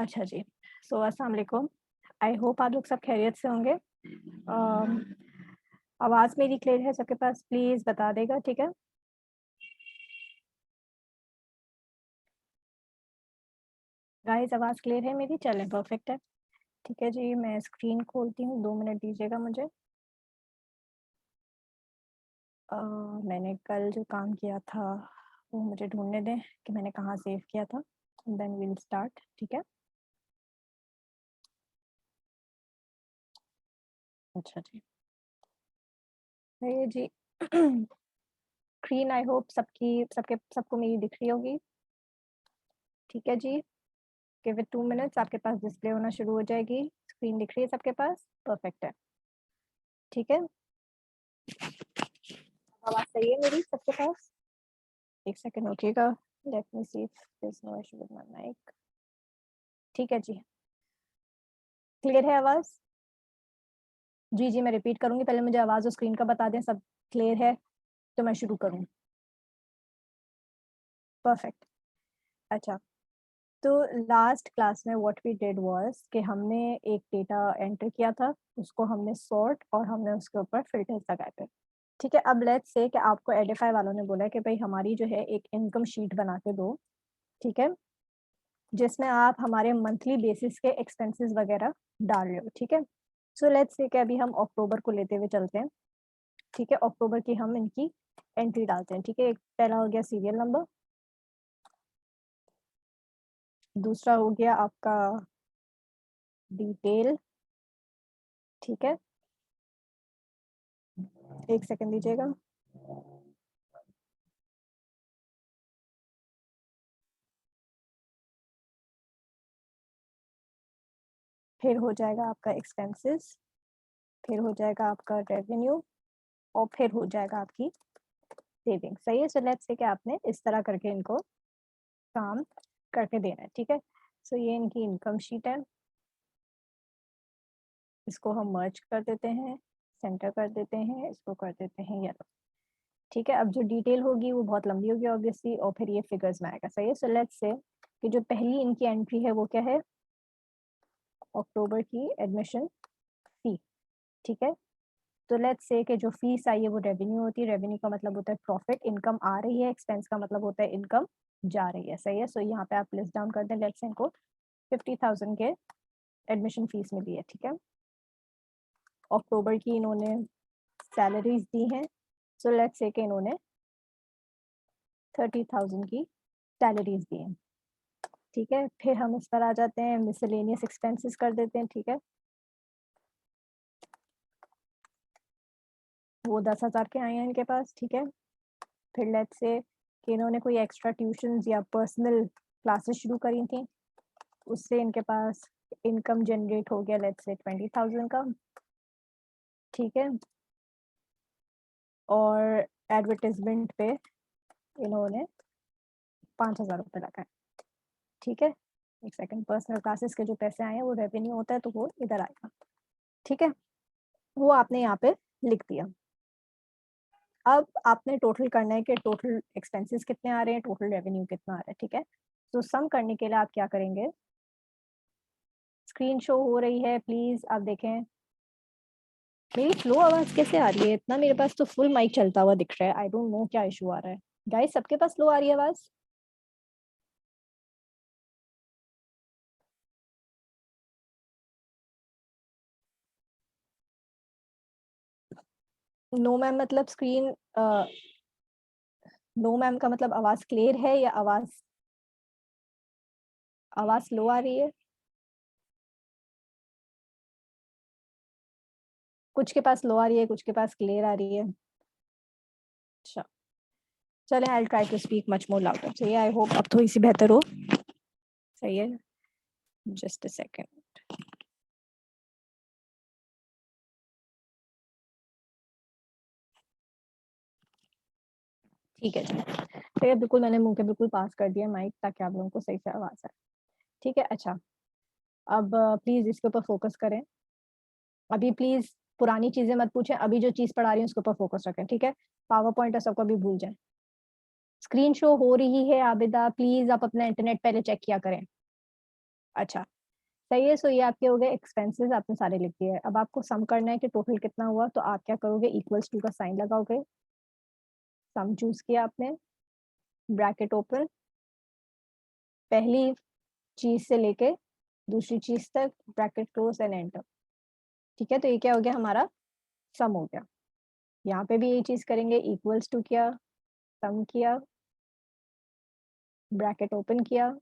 अच्छा जी, सो अस्सलाम वालेकुम। आई होप आप लोग सब खैरियत से होंगे। आवाज़ मेरी क्लियर है सबके पास? प्लीज़ बता देगा, ठीक है? गाइज़ आवाज़ क्लियर है मेरी? चलें परफेक्ट है। ठीक है जी, मैं स्क्रीन खोलती हूँ, 2 मिनट दीजिएगा मुझे। अ, मैंने कल जो काम किया था, वो मुझे ढूँढने दें कि मैंने कहाँ सेव किया था, देन वी विल स्टार्ट, ठीक है? अच्छा जी। ये जी स्क्रीन आई होप सबको मेरी दिख रही होगी, ठीक है जी? गिव इट 2 मिनट्स, आपके पास डिस्प्ले होना शुरू हो जाएगी। स्क्रीन दिख रही है सबके पास? परफेक्ट है, ठीक है? आवाज़ सही है मेरी सबके पास? 1 सेकंड रुकिएगा। Let me see if there is no issue with my mic. ठीक है जी, क्लियर है आवाज़? जी, जी, मैं रिपीट करूँगी, पहले मुझे आवाज़ और स्क्रीन का बता दें, सब क्लियर है, तो मैं शुरू करूँ। परफेक्ट, अच्छा। तो लास्ट क्लास में व्हाट वी डिड वाज़ कि हमने एक डेटा एंटर किया था, उसको हमने सॉर्ट और हमने उसके ऊपर फ़िल्टर्स लगाए थे। ठीक है, अब लेट्स से कि आपको एडिफाई वालों ने बोला है कि भई हमारी जो है एक इनकम शीट बना के दो, ठीक है? जिसमें आप हमारे मंथली बेसिस के एक्सपेंसेस वगैरह डाल रहे हो, ठीक है? सो लेट्स से कि अभी हम अक्टूबर को लेते हुए चलते हैं, ठीक है? अक्टूबर की हम इनकी एंट्री डालते हैं, ठीक है? एक पहला हो गया सीरियल नंबर, दूसरा हो गया आपका डिटेल, ठीक है? 1 सेकंड दीजिएगा। फिर हो जाएगा आपका एक्सपेंसेस, फिर हो जाएगा आपका रेवेन्यू और फिर हो जाएगा आपकी सेविंग, सही है? सो लेट्स से कि आपने इस तरह करके इनको काम करके देना है, ठीक है? सो ये इनकी इनकम शीट है, इसको हम मर्ज कर देते हैं, सेंटर कर देते हैं, इसको कर देते हैं येलो, ठीक है? अब जो डिटेल होगी वो बहुत लंबी होगी ऑब्वियसली और फिर ये फिगर्स में आएगा, सही है? सो लेट्स से कि जो पहली इनकी एंट्री है वो क्या है? अक्टूबर की एडमिशन फी, ठीक है? तो लेट्स से कि जो फीस आई है वो रेवेन्यू होती है, रेवेन्यू का मतलब होता है प्रॉफिट, इनकम आ रही है, एक्सपेंस का मतलब होता है इनकम जा रही है, सही है? सो यहाँ पे आप लिस्ट डाउन कर दें, लेट्स से इनको 50,000 के एडमिशन फीस मिली है, ठीक है? अक्टूबर की इन्होंने सैलरीज दी हैं, सो लेट्स से कि इन्होंने 30,000 की सैलरीज दी हैं, ठीक है? फिर हम इस पर आ जाते हैं, मिसलेनियस एक्सपेंसेस कर देते हैं, ठीक है? वो 10,000 के आए हैं इनके पास, ठीक है? फिर लेट्स से कि इन्होंने कोई एक्स्ट्रा ट्यूशन्स या पर्सनल क्लासेस शुरू करी थी, उससे इनके पास इनकम जनरेट हो गया लेट्स से 20,000 का, ठीक है? और एडवर्टाइजमेंट पे इन्होंने 5,000 रुपए लगाए, ठीक है? एक सेकंड, पर्सनल क्लासेस के जो पैसे आए हैं वो रेवेन्यू होता है तो वो इधर आएगा, ठीक है? वो आपने यहाँ पे लिख दिया। अब आपने टोटल करना है कि टोटल एक्सपेंसेस कितने आ रहे हैं, टोटल रेवेन्यू कितना आ रहा है, ठीक है? तो सम करने के लिए आप क्या करेंगे, स्क्रीन शो हो रही है, प्लीज आप देखें। मेरी स्लो आवाज कैसे आ रही है? इतना मेरे पास तो फुल माइक चलता हुआ दिख रहा है, आई डोंट नो क्या इशू आ रहा है। गाइस सबके पास स्लो आ रही है आवाज? नो मैम मतलब स्क्रीन नो मैम का मतलब आवाज क्लियर है या आवाज आवाज स्लो आ रही है? कुछ के पास लो आ रही है, कुछ के पास क्लियर आ रही है। अच्छा, चले I try to speak much more louder, सही है? आई होप अब थोड़ी सी बेहतर हो, सही है? Just a second. ठीक है जी, तो ये बिल्कुल मैंने मुंह के बिल्कुल पास कर दिया माइक ताकि आप लोगों को सही से आवाज आए, ठीक है? अच्छा, अब प्लीज इसके ऊपर फोकस करें। अभी प्लीज पुरानी चीजें मत पूछें, अभी जो चीज पढ़ा रही हूँ उसके ऊपर फोकस रखें, ठीक है? पावर पॉइंट और सबको भी भूल जाए। स्क्रीन शो हो रही है आबिदा, प्लीज आप अपना इंटरनेट पहले चेक किया करें। अच्छा सही है। सो ये आपके हो गए एक्सपेंसेस, आपने सारे लिख दिए। अब आपको सम करना है कि टोटल कितना हुआ, तो आप क्या करोगे, इक्वल्स टू का साइन लगाओगे, सम चूज किया आपने, ब्रैकेट ओपन, पहली चीज से लेके दूसरी चीज तक ब्रैकेट क्लोज एंड एंटर। ठीक है, तो ये क्या हो गया, हमारा सम हो गया। यहाँ पे भी यही चीज करेंगे, इक्वल्स टू किया, सम किया, ब्रैकेट ओपन किया,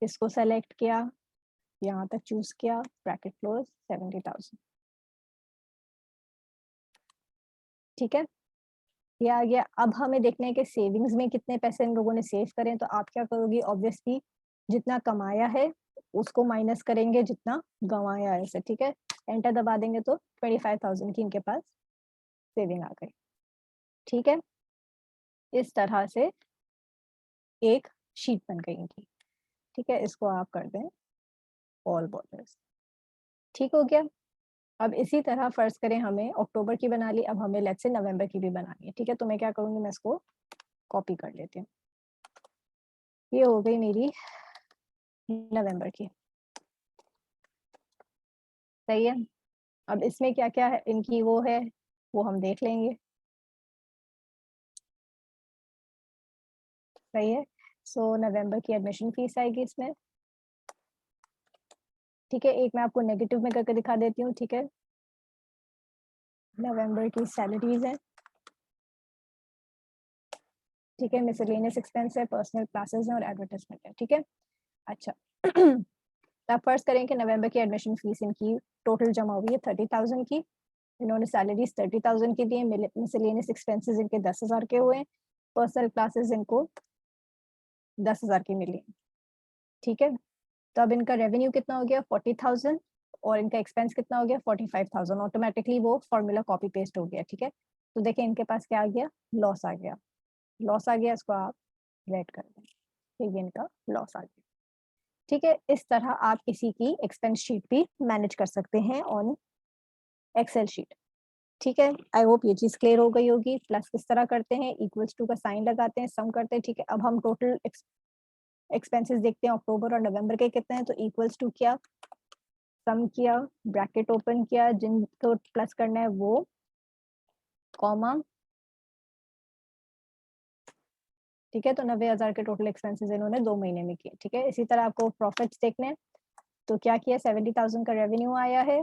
इसको सेलेक्ट किया, यहाँ तक चूज किया, ब्रैकेट क्लोज, 70,000। ठीक है, ये आ गया। अब हमें देखना है कि सेविंग्स में कितने पैसे इन लोगों ने सेव करें। तो आप क्या करोगे, ऑब्वियसली जितना कमाया है उसको माइनस करेंगे जितना गंवाया है इसे। ठीक है, एंटर दबा देंगे तो 25,000 की इनके पास सेविंग आ गई। ठीक है, इस तरह से एक शीट बन गई इनकी। ठीक है, इसको आप कर दें ऑल बॉर्डर्स। ठीक हो गया। अब इसी तरह फर्ज करें हमें अक्टूबर की बना ली, अब हमें लेट्स से नवंबर की भी बनानी है। ठीक है, तो मैं क्या करूंगी, मैं इसको कॉपी कर लेती हूँ। ये हो गई मेरी नवंबर की। सही है, अब इसमें क्या क्या है इनकी वो है, वो हम देख लेंगे। सही है, सो नवंबर की एडमिशन फीस आएगी इसमें। ठीक है, एक मैं आपको नेगेटिव में करके दिखा देती हूँ। ठीक है, नवंबर की सैलरीज है। ठीक है, मिसलेनियस एक्सपेंस है, पर्सनल क्लासेस है और एडवर्टाइजमेंट है। ठीक है, अच्छा आप फर्स्ट करें कि नवंबर की एडमिशन फीस इनकी टोटल जमा हुई है 30,000 की। इन्होंने सैलरीज 30,000 की दी है, मिसलेनियस एक्सपेंसेस इनके 10,000 के हुए, पर्सनल क्लासेस इनको 10,000 की मिली। ठीक है, तो अब इनका रेवेन्यू कितना हो गया 40,000 और इनका एक्सपेंस कितना हो गया 45,000। ऑटोमेटिकली वो फॉर्मूला कॉपी पेस्ट हो गया। ठीक है, तो देखिए इनके पास क्या आ गया, लॉस आ गया। लॉस आ गया, इसको आप रेड कर दें, तो ये इनका लॉस आ गया। ठीक है, इस तरह आप किसी की एक्सपेंस शीट भी मैनेज कर सकते हैं ऑन एक्सेल शीट। ठीक है, आई होप ये चीज क्लियर हो गई होगी। प्लस किस तरह करते हैं, इक्वल्स टू का साइन लगाते हैं, सम करते हैं। ठीक है, अब हम टोटल एक्सपेंसेस देखते हैं अक्टूबर और नवंबर के कितने हैं। तो इक्वल्स टू किया, सम किया, ब्रैकेट ओपन किया, जिनको प्लस करना है वो, कॉमा। ठीक है, तो 90,000 के टोटल एक्सपेंसेस इन्होंने 2 महीने में किए। ठीक है, इसी तरह आपको प्रॉफिट्स देखने हैं। तो क्या किया, 70,000 का रेवेन्यू आया है।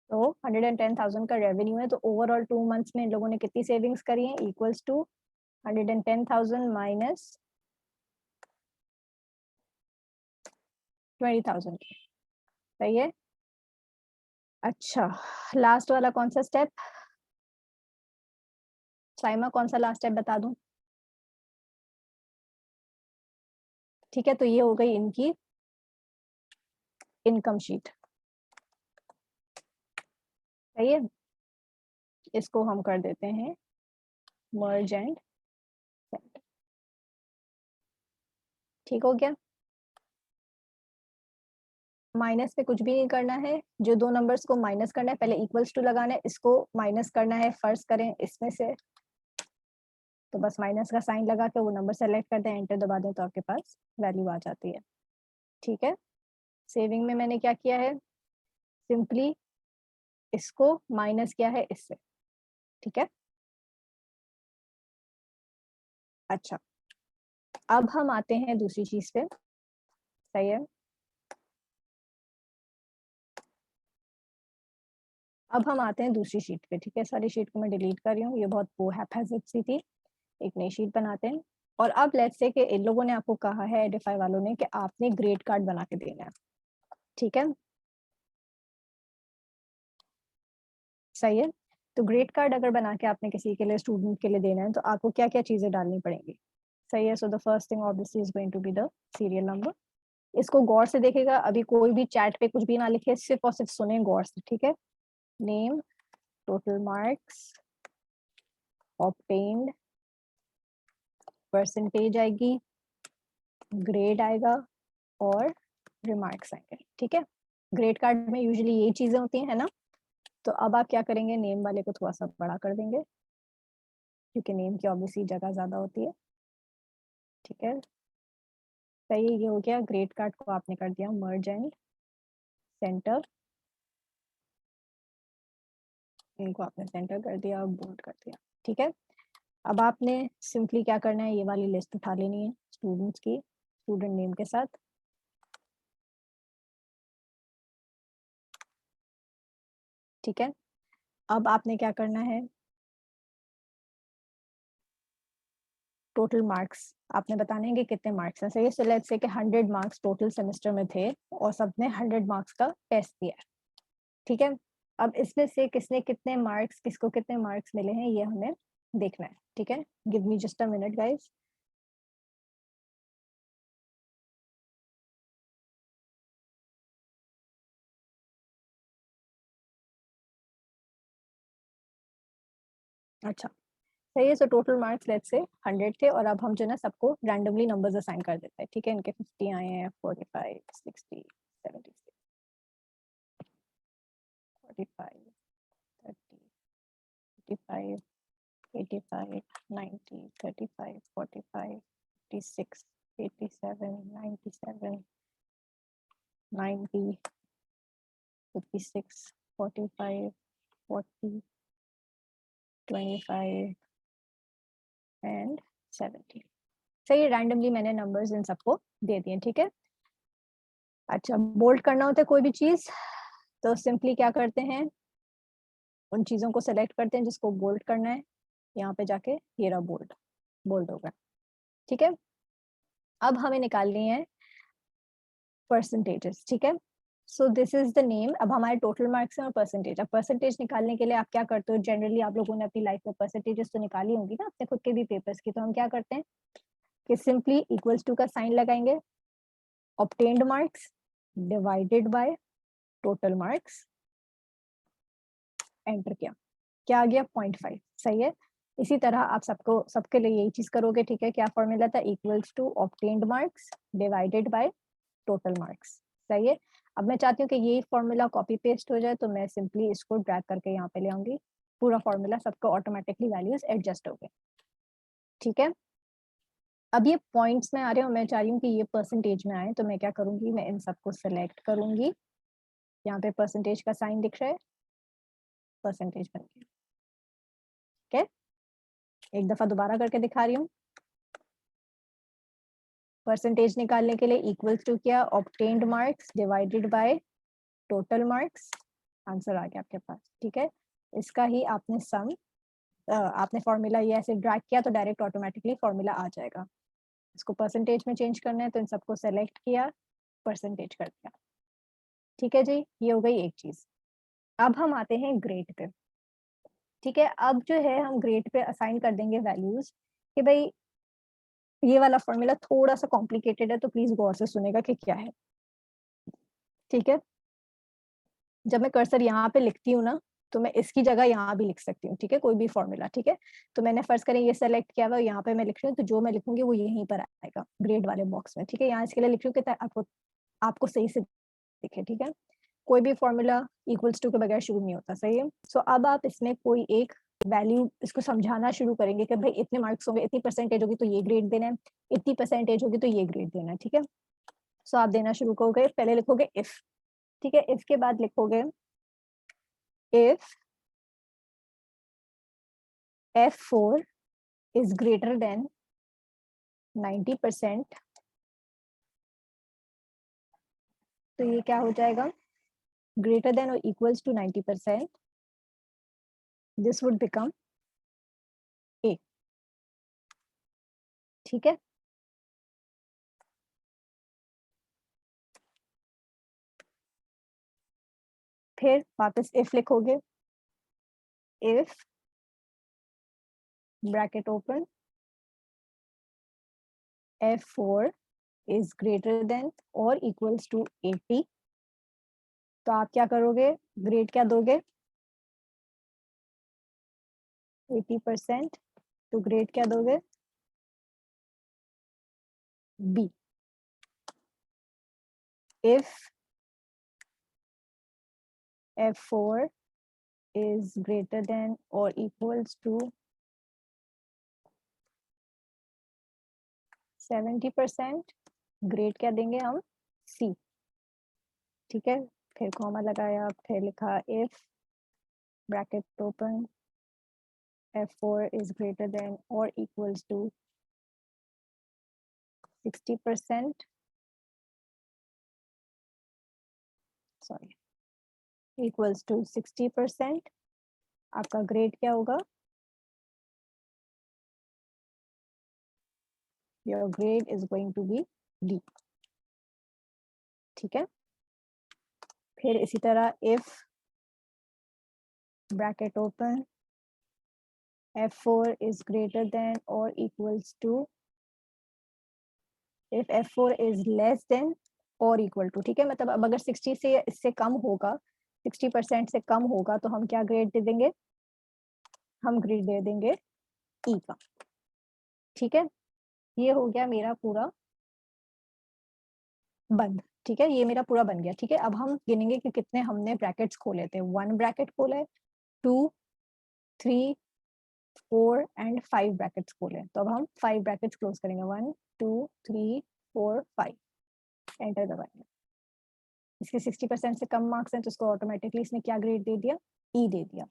तो 110,000 का रेवेन्यू है। तो ओवरऑल 2 मंथ्स में इन लोगों ने कितनी सेविंग्स करी है, इक्वल्स टू 110,000 माइनस 20,000। सही है, अच्छा लास्ट वाला कौन सा स्टेप, साइमा कौन सा लास्ट स्टेप बता दूं। ठीक है, तो ये हो गई इनकी इनकम शीट। सही है, इसको हम कर देते हैं मर्ज एंड सेट। ठीक हो गया, माइनस पे कुछ भी नहीं करना है, जो दो नंबर्स को माइनस करना है पहले इक्वल्स टू लगाना है, इसको माइनस करना है। फर्स्ट करें इसमें से, तो बस माइनस का साइन लगा के वो नंबर सेलेक्ट कर दें, एंटर दबा दें, तो आपके पास वैल्यू आ जाती है। ठीक है, सेविंग में मैंने क्या किया है, सिंपली इसको माइनस किया है इससे। ठीक है, अच्छा अब हम आते हैं दूसरी चीज पे। सही है, अब हम आते हैं दूसरी शीट पे। ठीक है, सारी शीट को मैं डिलीट कर रही हूँ, ये बहुत वो हैphazard सी थी। एक नई शीट बनाते हैं। और अब लेट्स से कि इन लोगों ने आपको कहा है, एडिफाई वालों ने, कि आपने ग्रेड कार्ड बना के देना है। ठीक है, सही है, तो ग्रेड कार्ड अगर बना के आपने किसी के लिए, स्टूडेंट के लिए देना है, तो आपको क्या क्या चीजें डालनी पड़ेंगी। सही है, so the first thing obviously is going to be the serial number. इसको गौर से देखेगा, अभी कोई भी चैट पे कुछ भी ना लिखे, सिर्फ और सिर्फ सुने गौर से। ठीक है, name, total marks obtained, percentage आएगी, ग्रेड आएगा और रिमार्क्स आएंगे। ठीक है, ग्रेड कार्ड में यूजुअली यही चीजें होती हैं, है ना। तो अब आप क्या करेंगे, नेम वाले को थोड़ा सा बड़ा कर देंगे क्योंकि नेम की ऑब्वियसली जगह ज्यादा होती है। ठीक है, सही, ये हो गया। ग्रेड कार्ड को आपने कर दिया मर्ज एंड सेंटर, इनको आपने सेंटर कर दिया और बोल्ड कर दिया। ठीक है, अब आपने सिंपली क्या करना है, ये वाली लिस्ट उठा लेनी है स्टूडेंट्स की, स्टूडेंट नेम के साथ। ठीक है, अब आपने क्या करना है, टोटल मार्क्स आपने बताने हैं कि कितने मार्क्स हैं। सही है, सो लेट्स से कि 100 मार्क्स टोटल सेमेस्टर में थे और सबने 100 मार्क्स का टेस्ट दिया है। ठीक है, अब इसमें से किसने कितने मार्क्स, किसको कितने मार्क्स मिले हैं, ये हमें देखना है। ठीक है, give me just a minute guys. अच्छा, सही है, so total marks let's say 100 थे और अब हम जो ना सबको रैंडमली नंबर्स असाइन कर देते हैं। ठीक है, इनके 50 आए हैं, 45, 60, 76, 45, 30, 55, 85, 90, 35, 45, 56, 87, 97, 90, 56, 45, 40, 25 एंड 70। सही, रैंडमली मैंने नंबर्स इन सबको दे दिए। ठीक है, अच्छा, बोल्ड करना होता है कोई भी चीज तो सिंपली क्या करते हैं, उन चीजों को सेलेक्ट करते हैं जिसको बोल्ड करना है, यहाँ पे जाके ये रहा बोल्ड, बोल्ड होगा। ठीक है, अब हमें निकालनी है परसेंटेजेस। ठीक है, so this is the name. अब हमारे टोटल मार्क्स हैं और परसेंटेज। अब परसेंटेज निकालने के लिए आप क्या करते हो, जनरली आप लोगों ने अपनी लाइफ में परसेंटेजेस तो निकाली होंगी ना अपने खुद के भी पेपर्स की, तो हम क्या करते हैं कि सिंपली इक्वल्स टू का साइन लगाएंगे, obtained marks divided by total marks, enter किया, क्या आ गया 0.5। सही है, इसी तरह आप सबको सबके लिए यही चीज करोगे। ठीक है, क्या फॉर्मूला था, equals to obtained marks divided by total marks. सही है, अब मैं चाहती हूँ कि ये फॉर्मूला कॉपी पेस्ट हो जाए, तो मैं सिंपली इसको ड्रैग करके यहाँ पे ले आऊंगी, पूरा फॉर्मूला सबको ऑटोमेटिकली वैल्यूज एडजस्ट हो गए। ठीक है, अब ये पॉइंट्स में आ रहे हो, मैं चाह रही हूँ कि ये परसेंटेज में आए, तो मैं क्या करूंगी, मैं इन सबको सेलेक्ट करूंगी, यहाँ पे परसेंटेज का साइन दिख रहा है, परसेंटेज बन गया। ठीक है, एक दफा दोबारा करके दिखा रही हूँ। परसेंटेज निकालने के लिए इक्वल्स टू किया, obtained marks divided by total marks, answer आ गया आपके पास। ठीक है, इसका ही आपने सम, आपने फॉर्मूला ये ऐसे ड्रैग किया तो डायरेक्ट ऑटोमेटिकली फॉर्मूला आ जाएगा। इसको परसेंटेज में चेंज करना है तो इन सबको सेलेक्ट किया, परसेंटेज कर दिया। ठीक है जी, ये हो गई एक चीज। अब हम आते हैं ग्रेड पे। ठीक है, अब जो है हम ग्रेड पे असाइन कर देंगे वैल्यूज कि भाई ये वाला फॉर्मूला थोड़ा सा कॉम्प्लिकेटेड है, तो प्लीज गौर से सुनेगा कि क्या है। ठीक है, जब मैं कर्सर यहाँ पे लिखती हूँ ना, तो मैं इसकी जगह यहाँ भी लिख सकती हूँ। ठीक है, कोई भी फॉर्मूला। ठीक है, तो मैंने फर्स्ट करें ये सेलेक्ट किया हुआ, यहाँ पे मैं लिख रही हूँ, तो जो मैं लिखूंगी वो यहीं पर आएगा ग्रेड वाले बॉक्स में। ठीक है, यहाँ इसके लिए लिख रही हूँ कि आपको आपको सही से दिखे। ठीक है, कोई भी फॉर्मूला इक्वल्स टू के बगैर शुरू नहीं होता। सही है, सो अब आप इसमें कोई एक वैल्यू इसको समझाना शुरू करेंगे कि भाई इतने मार्क्स होंगे, इतनी परसेंटेज होगी तो ये ग्रेड देना है, इतनी परसेंटेज होगी तो ये ग्रेड देना है। ठीक है, सो आप देना शुरू करोगे, पहले लिखोगे इफ। ठीक है, इफ के बाद लिखोगे if F4 is greater than 90%, तो ये क्या हो जाएगा, ग्रेटर देन और equals to 90%, this would become A. ठीक है, फिर वापस इफ लिखोगे, if bracket open F4 is greater than और इक्वल्स टू 80, तो आप क्या करोगे, ग्रेड क्या दोगे, 80%, तो ग्रेड क्या दोगे, B. If F4 is greater than or equals to 70%, grade क्या देंगे हम, सी। ठीक है, फिर कॉमा लगाया, फिर लिखा if bracket open F4 is greater than or equals to 60%, sorry, equals to 60%, आपका ग्रेड क्या होगा, your grade is going to be D। ठीक है, फिर इसी तरह if bracket open F4 is greater than or equals to, if F4 is less than or equal to, ठीक है, मतलब अब अगर 60 से इससे कम होगा, 60% से कम होगा, तो हम क्या ग्रेड दे देंगे, हम ग्रेड दे देंगे E का। ठीक है, ये हो गया मेरा पूरा बंद। ठीक है, ये मेरा पूरा बन गया। ठीक है, अब हम गिनेंगे कि कितने हमने ब्रैकेट्स खोले थे। 1 ब्रैकेट खोला है, 2, 3, 4 एंड 5 ब्रैकेट्स खोले। तो अब हम 5 ब्रैकेट्स क्लोज करेंगे, 1, 2, 3, 4, 5, एंटर दबाएंगे। इसके 60% से कम मार्क्स हैं तो इसको ऑटोमेटिकली इसने क्या ग्रेड दे दिया, ई दे दिया।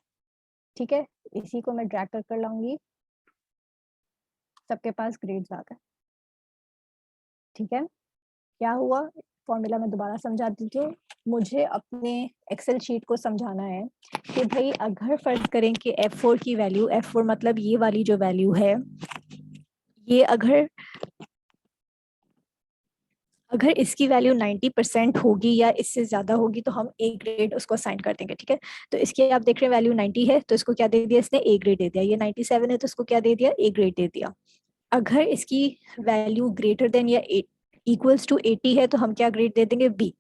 ठीक है, इसी को मैं ड्रैग कर लाऊंगी, सबके पास ग्रेड्स आ गए। ठीक है, क्या हुआ, फॉर्मूला में दोबारा समझा देती हूँ। मुझे अपने एक्सेल शीट को समझाना है कि भाई अगर फर्ज करें कि F4 की वैल्यू, F4 मतलब ये वाली जो वैल्यू है, ये अगर इसकी वैल्यू 90% होगी या इससे ज्यादा होगी तो हम ए ग्रेड उसको असाइन कर देंगे। ठीक है, तो इसकी आप देख रहे हैं वैल्यू 90 है तो इसको क्या दे दिया इसने, ए ग्रेड दे दिया। ये 97 है तो इसको क्या दे दिया, ए ग्रेड दे दिया। अगर इसकी वैल्यू ग्रेटर देन या इक्वल्स टू 80 है तो हम क्या ग्रेड दे देंगे, बी।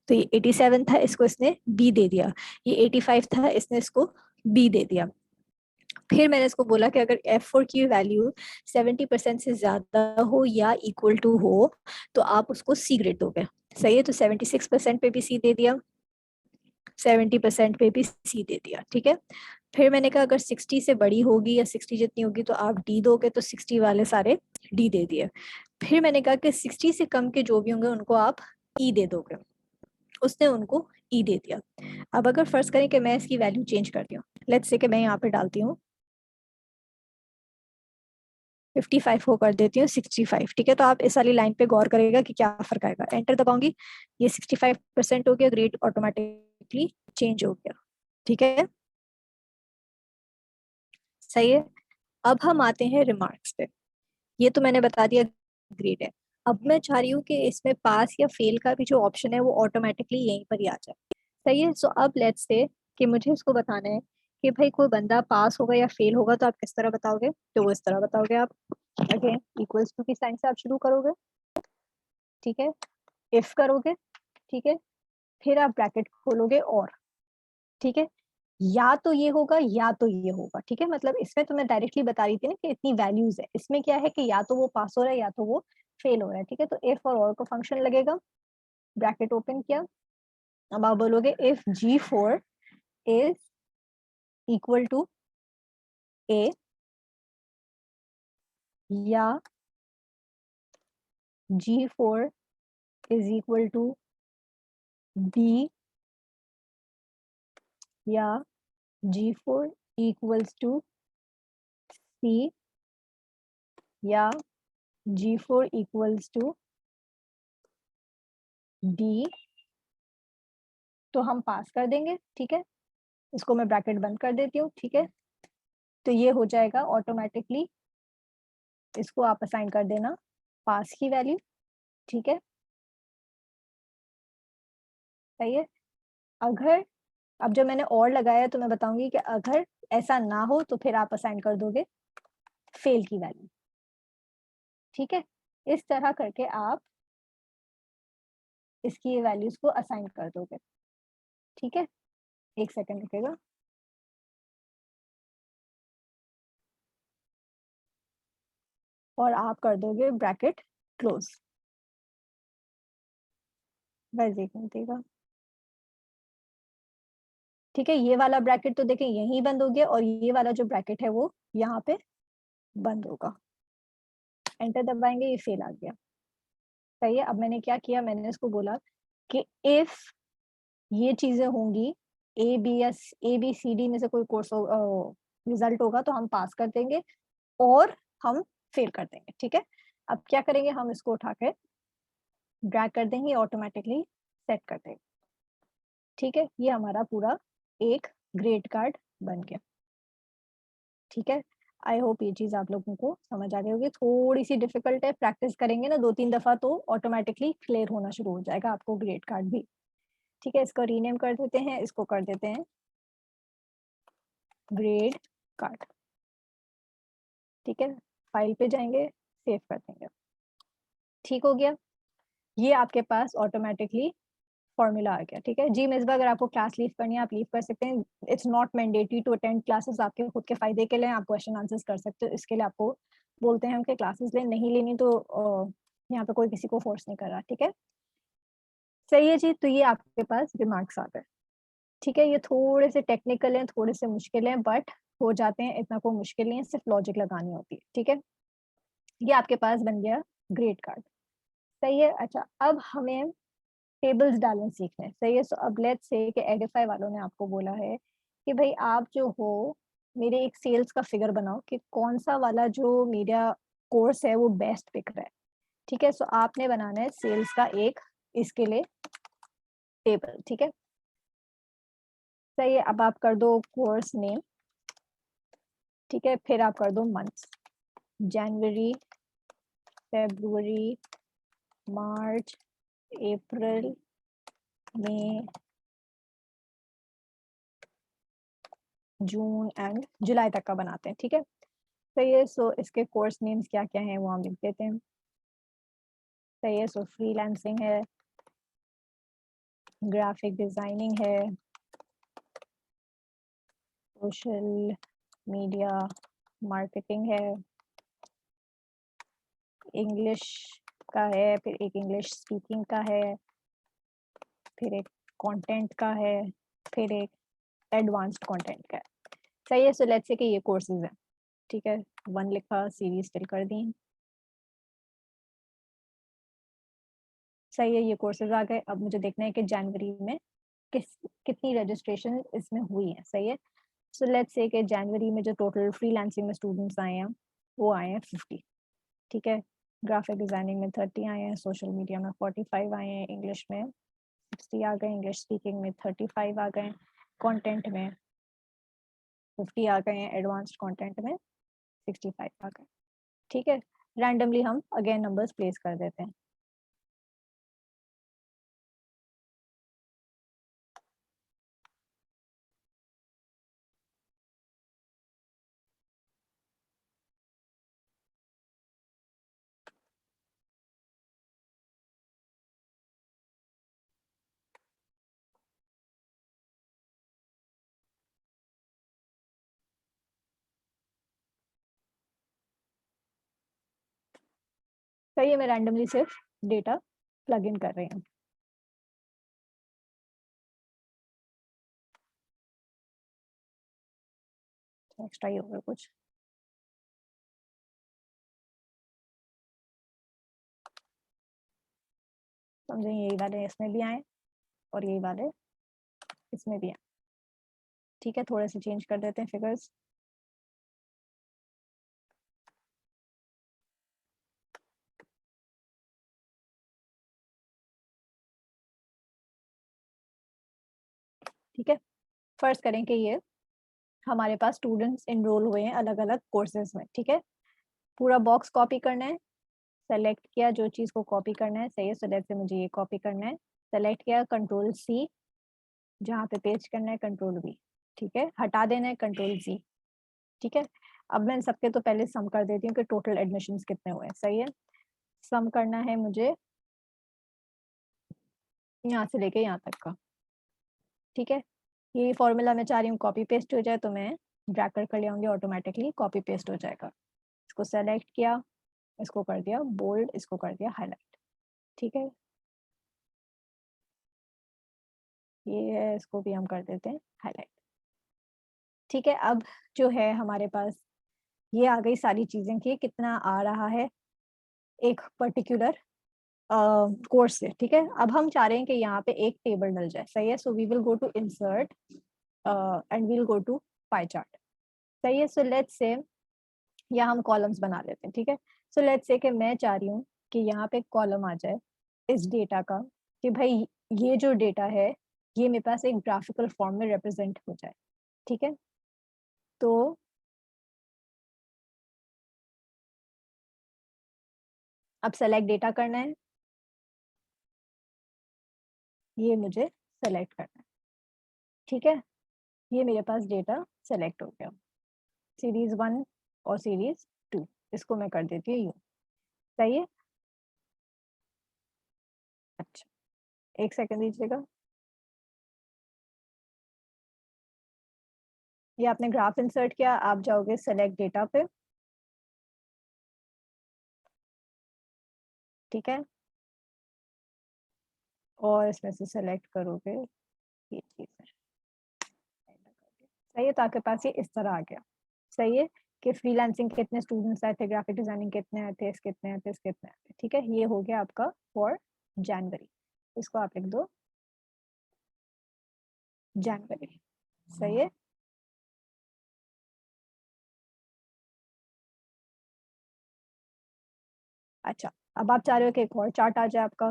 तो ये 87 था, इसको इसने बी दे दिया। ये 85 था, इसने इसको बी दे दिया। फिर मैंने इसको बोला कि अगर F4 की वैल्यू 70% से ज्यादा हो या इक्वल टू हो तो आप उसको सी ग्रेड दोगे। सही है, तो 76% पे भी सी दे दिया, 70% पे भी सी दे दिया। ठीक है, फिर मैंने कहा अगर 60 से बड़ी होगी या 60 जितनी होगी तो आप डी दोगे, तो 60 वाले सारे डी दे दिए। फिर मैंने कहा कि 60 से कम के जो भी होंगे उनको आप ई दे दोगे, उसने उनको ई दे दिया। अब अगर फर्ज करें कि मैं इसकी वैल्यू चेंज करती हूँ, लेट्स से कि मैं यहाँ पे डालती हूँ 55 को कर देती हूँ 65। ठीक है, तो आप इस वाली लाइन पे गौर करेगा कि क्या फर्क आएगा। एंटर दबाऊंगी, ये 65% हो गया, ग्रेड ऑटोमेटिकली चेंज हो गया। ठीक है, सही है। अब हम आते हैं रिमार्क्स पे। ये तो मैंने बता दिया ग्रेड है। अब मैं चाह रही हूँ कि इसमें पास या फेल का भी जो ऑप्शन है वो ऑटोमेटिकली यहीं पर ही आ जाए। सही है, सो अब लेट्स से कि मुझे इसको बताना है कि भाई कोई बंदा पास होगा या फेल होगा तो आप किस तरह बताओगे, तो वो इस तरह बताओगे आप। अगेन इक्वल्स टू की साइन से आप शुरू करोगे। ठीक है, इफ करोगे। ठीक है, फिर आप ब्रैकेट खोलोगे और। ठीक है, या तो ये होगा या तो ये होगा। ठीक है, मतलब इसमें तो मैं डायरेक्टली बता रही थी ना कि इतनी वैल्यूज है, इसमें क्या है कि या तो वो पास हो रहा है या तो वो फेल हो रहा है। ठीक है, तो इफ और का फंक्शन लगेगा, ब्रैकेट ओपन किया। अब आप बोलोगे if G4 is equal to A या G4 is equal to be या G4 इक्वल्स टू सी या G4 इक्वल्स टू डी, तो हम पास कर देंगे। ठीक है, इसको मैं ब्रैकेट बंद कर देती हूँ। ठीक है, तो ये हो जाएगा ऑटोमेटिकली, इसको आप असाइन कर देना पास की वैल्यू। ठीक है, सही है। अगर अब जब मैंने और लगाया तो मैं बताऊंगी कि अगर ऐसा ना हो तो फिर आप असाइन कर दोगे फेल की वैल्यू। ठीक है, इस तरह करके आप इसकी वैल्यूज को असाइन कर दोगे। ठीक है, एक सेकंड रुकेगा। और आप कर दोगे ब्रैकेट क्लोज। बस एक मिनट देगा। ठीक है, ये वाला ब्रैकेट तो देखें यहीं बंद हो गया और ये वाला जो ब्रैकेट है वो यहाँ पे बंद होगा। एंटर दबाएंगे, ये फेल आ गया। सही है, अब मैंने क्या किया, मैंने इसको बोला कि इफ ये चीजें होंगी ए बी सी डी में से कोई कोर्स रिजल्ट होगा तो हम पास कर देंगे और हम फेल कर देंगे। ठीक है, अब क्या करेंगे, हम इसको उठा के ड्रैग कर देंगे, ऑटोमेटिकली सेट कर देंगे। ठीक है, ये हमारा पूरा एक ग्रेड कार्ड बन गया। ठीक है, आई होप ये चीज आप लोगों को समझ आ गई होगी। थोड़ी सी डिफिकल्ट है, प्रैक्टिस करेंगे ना 2-3 दफा तो ऑटोमेटिकली क्लियर होना शुरू हो जाएगा आपको ग्रेड कार्ड भी। ठीक है, इसको रीनेम कर देते हैं, इसको कर देते हैं ग्रेड कार्ड। ठीक है, फाइल पे जाएंगे, सेव कर देंगे। ठीक हो गया, ये आपके पास ऑटोमेटिकली फॉर्मूला आ गया। ठीक है जी मिसबा, अगर आपको क्लास लीव करनी है आप लीव कर सकते हैं। It's not mandatory to attend classes, आपके खुद के फायदे के लिए आप क्वेश्चन आंसर्स कर सकते हो, इसके लिए आपको बोलते हैं हम कि क्लासेस ले, नहीं लेनी तो यहाँ पे कोई किसी को फोर्स नहीं कर रहा। ठीक है, सही है जी, तो ये आपके पास रिमार्क्स आ गए। ठीक है, ये थोड़े से टेक्निकल हैं, थोड़े से मुश्किल हैं, बट हो जाते हैं, इतना कोई मुश्किल नहीं है, सिर्फ लॉजिक लगानी होती है। ठीक है, ये आपके पास बन गया ग्रेड कार्ड। सही है, अच्छा अब हमें टेबल्स डालने सीखने हैं। सही है, सो अब लेट्स से कि एडिफाई वालों ने आपको बोला है कि भाई आप जो हो मेरे एक सेल्स का फिगर बनाओ कि कौन सा वाला जो मेरा कोर्स है वो बेस्ट बिक रहा है। ठीक है, सो आपने बनाना है सेल्स का एक इसके लिए टेबल। ठीक है, सही है, अब आप कर दो कोर्स नेम। ठीक है, फिर आप कर दो मंथ्स, जनवरी, फेब्रुवरी, मार्च, अप्रैल, मई, जून एंड जुलाई तक का बनाते हैं। ठीक है, सही है, सो इसके कोर्स नेम्स क्या क्या हैं वो हम लिख देते हैं। सही है, सो फ्रीलांसिंग है, ग्राफिक डिजाइनिंग है, सोशल मीडिया मार्केटिंग है, इंग्लिश का है, फिर एक इंग्लिश स्पीकिंग का है, फिर एक कंटेंट का है, फिर एक एडवांस्ड कंटेंट का है। सही है, सो लेट्स से कि ये कोर्सेज हैं। ठीक है, 1 लिखा, सीरीज फिल कर दी। सही है, ये कोर्सेज आ गए। अब मुझे देखना है कि जनवरी में कितनी रजिस्ट्रेशन इसमें हुई है। सही है, सो लेट्स से कि जनवरी में जो टोटल फ्रीलांसिंग में स्टूडेंट्स आए हैं वो आए हैं 50। ठीक है, ग्राफिक डिजाइनिंग में 30 आए हैं, सोशल मीडिया में 45 आए हैं, इंग्लिश में 60 आ गए, इंग्लिश स्पीकिंग में 35 आ गए, कंटेंट में 50 आ गए हैं, एडवांस्ड कंटेंट में 65 आ गए। ठीक है, रैंडमली हम अगेन नंबर्स प्लेस कर देते हैं। सही है, मैं रैंडमली सिर्फ डेटा प्लग इन कर रही हूँ। एक्स्ट्रा ही होगा कुछ। समझे, यही वाले इसमें भी आए और यही वाले इसमें भी आए। ठीक है, थोड़े से चेंज कर देते हैं फिगर्स। ठीक है, फर्स्ट करें कि ये हमारे पास स्टूडेंट्स एनरोल हुए हैं अलग अलग कोर्सेज में। ठीक है, पूरा बॉक्स कॉपी करना है, सेलेक्ट किया जो चीज को कॉपी करना है। सही है, सो लेट्स से मुझे ये कॉपी करना है, सेलेक्ट किया, कंट्रोल सी, जहाँ पे पेस्ट करना है कंट्रोल वी। ठीक है, हटा देना है कंट्रोल जी। ठीक है, अब मैं सबके तो पहले सम कर देती हूँ कि टोटल एडमिशंस कितने हुए हैं। सही है, सम करना है मुझे यहाँ से लेके यहाँ तक का। ठीक है, ये फॉर्मूला मैं चाह रही हूँ कॉपी पेस्ट हो जाए, तो मैं ड्रैग कर ले आऊंगी, ऑटोमेटिकली कॉपी पेस्ट हो जाएगा। इसको सेलेक्ट किया, इसको कर दिया बोल्ड, इसको कर दिया हाईलाइट। ठीक है, ये है, इसको भी हम कर देते हैं हाईलाइट। ठीक है, अब जो है हमारे पास ये आ गई सारी चीजें कि कितना आ रहा है एक पर्टिकुलर कोर्स से। ठीक है, अब हम चाह रहे हैं कि यहाँ पे एक टेबल डल जाए। सही है, so we will go to insert and we'll go to pie chart. सही है, सो लेट्स से या हम कॉलम्स बना लेते हैं। ठीक है, सो लेट्स से कि मैं चाह रही हूँ कि यहाँ पे कॉलम आ जाए इस डेटा का, कि भाई ये जो डेटा है ये मेरे पास एक ग्राफिकल फॉर्म में रिप्रेजेंट हो जाए। ठीक है, तो अब सेलेक्ट डेटा करना है, ये मुझे सेलेक्ट करना है। ठीक है, ये मेरे पास डेटा सेलेक्ट हो गया, सीरीज 1 और सीरीज 2। इसको मैं कर देती हूँ यूँ। सही है, अच्छा, एक सेकंड दीजिएगा। ये आपने ग्राफ इंसर्ट किया, आप जाओगे सेलेक्ट डेटा पे। ठीक है, और इसमें से सेलेक्ट करोगे ये चीज है। सही है, तो आपके पास ये इस तरह आ गया। सही है, कि फ्रीलांसिंग के कितने स्टूडेंट्स आए थे, ग्राफिक डिजाइनिंग कितने आए थे, इसके कितने आए थे, इसके कितने आए थे। ठीक है, ये हो गया आपका फॉर जनवरी। इसको आप लिख दो जनवरी। सही है, अच्छा, अब आप चाह रहे हो कि एक और चार्ट आ जाए आपका।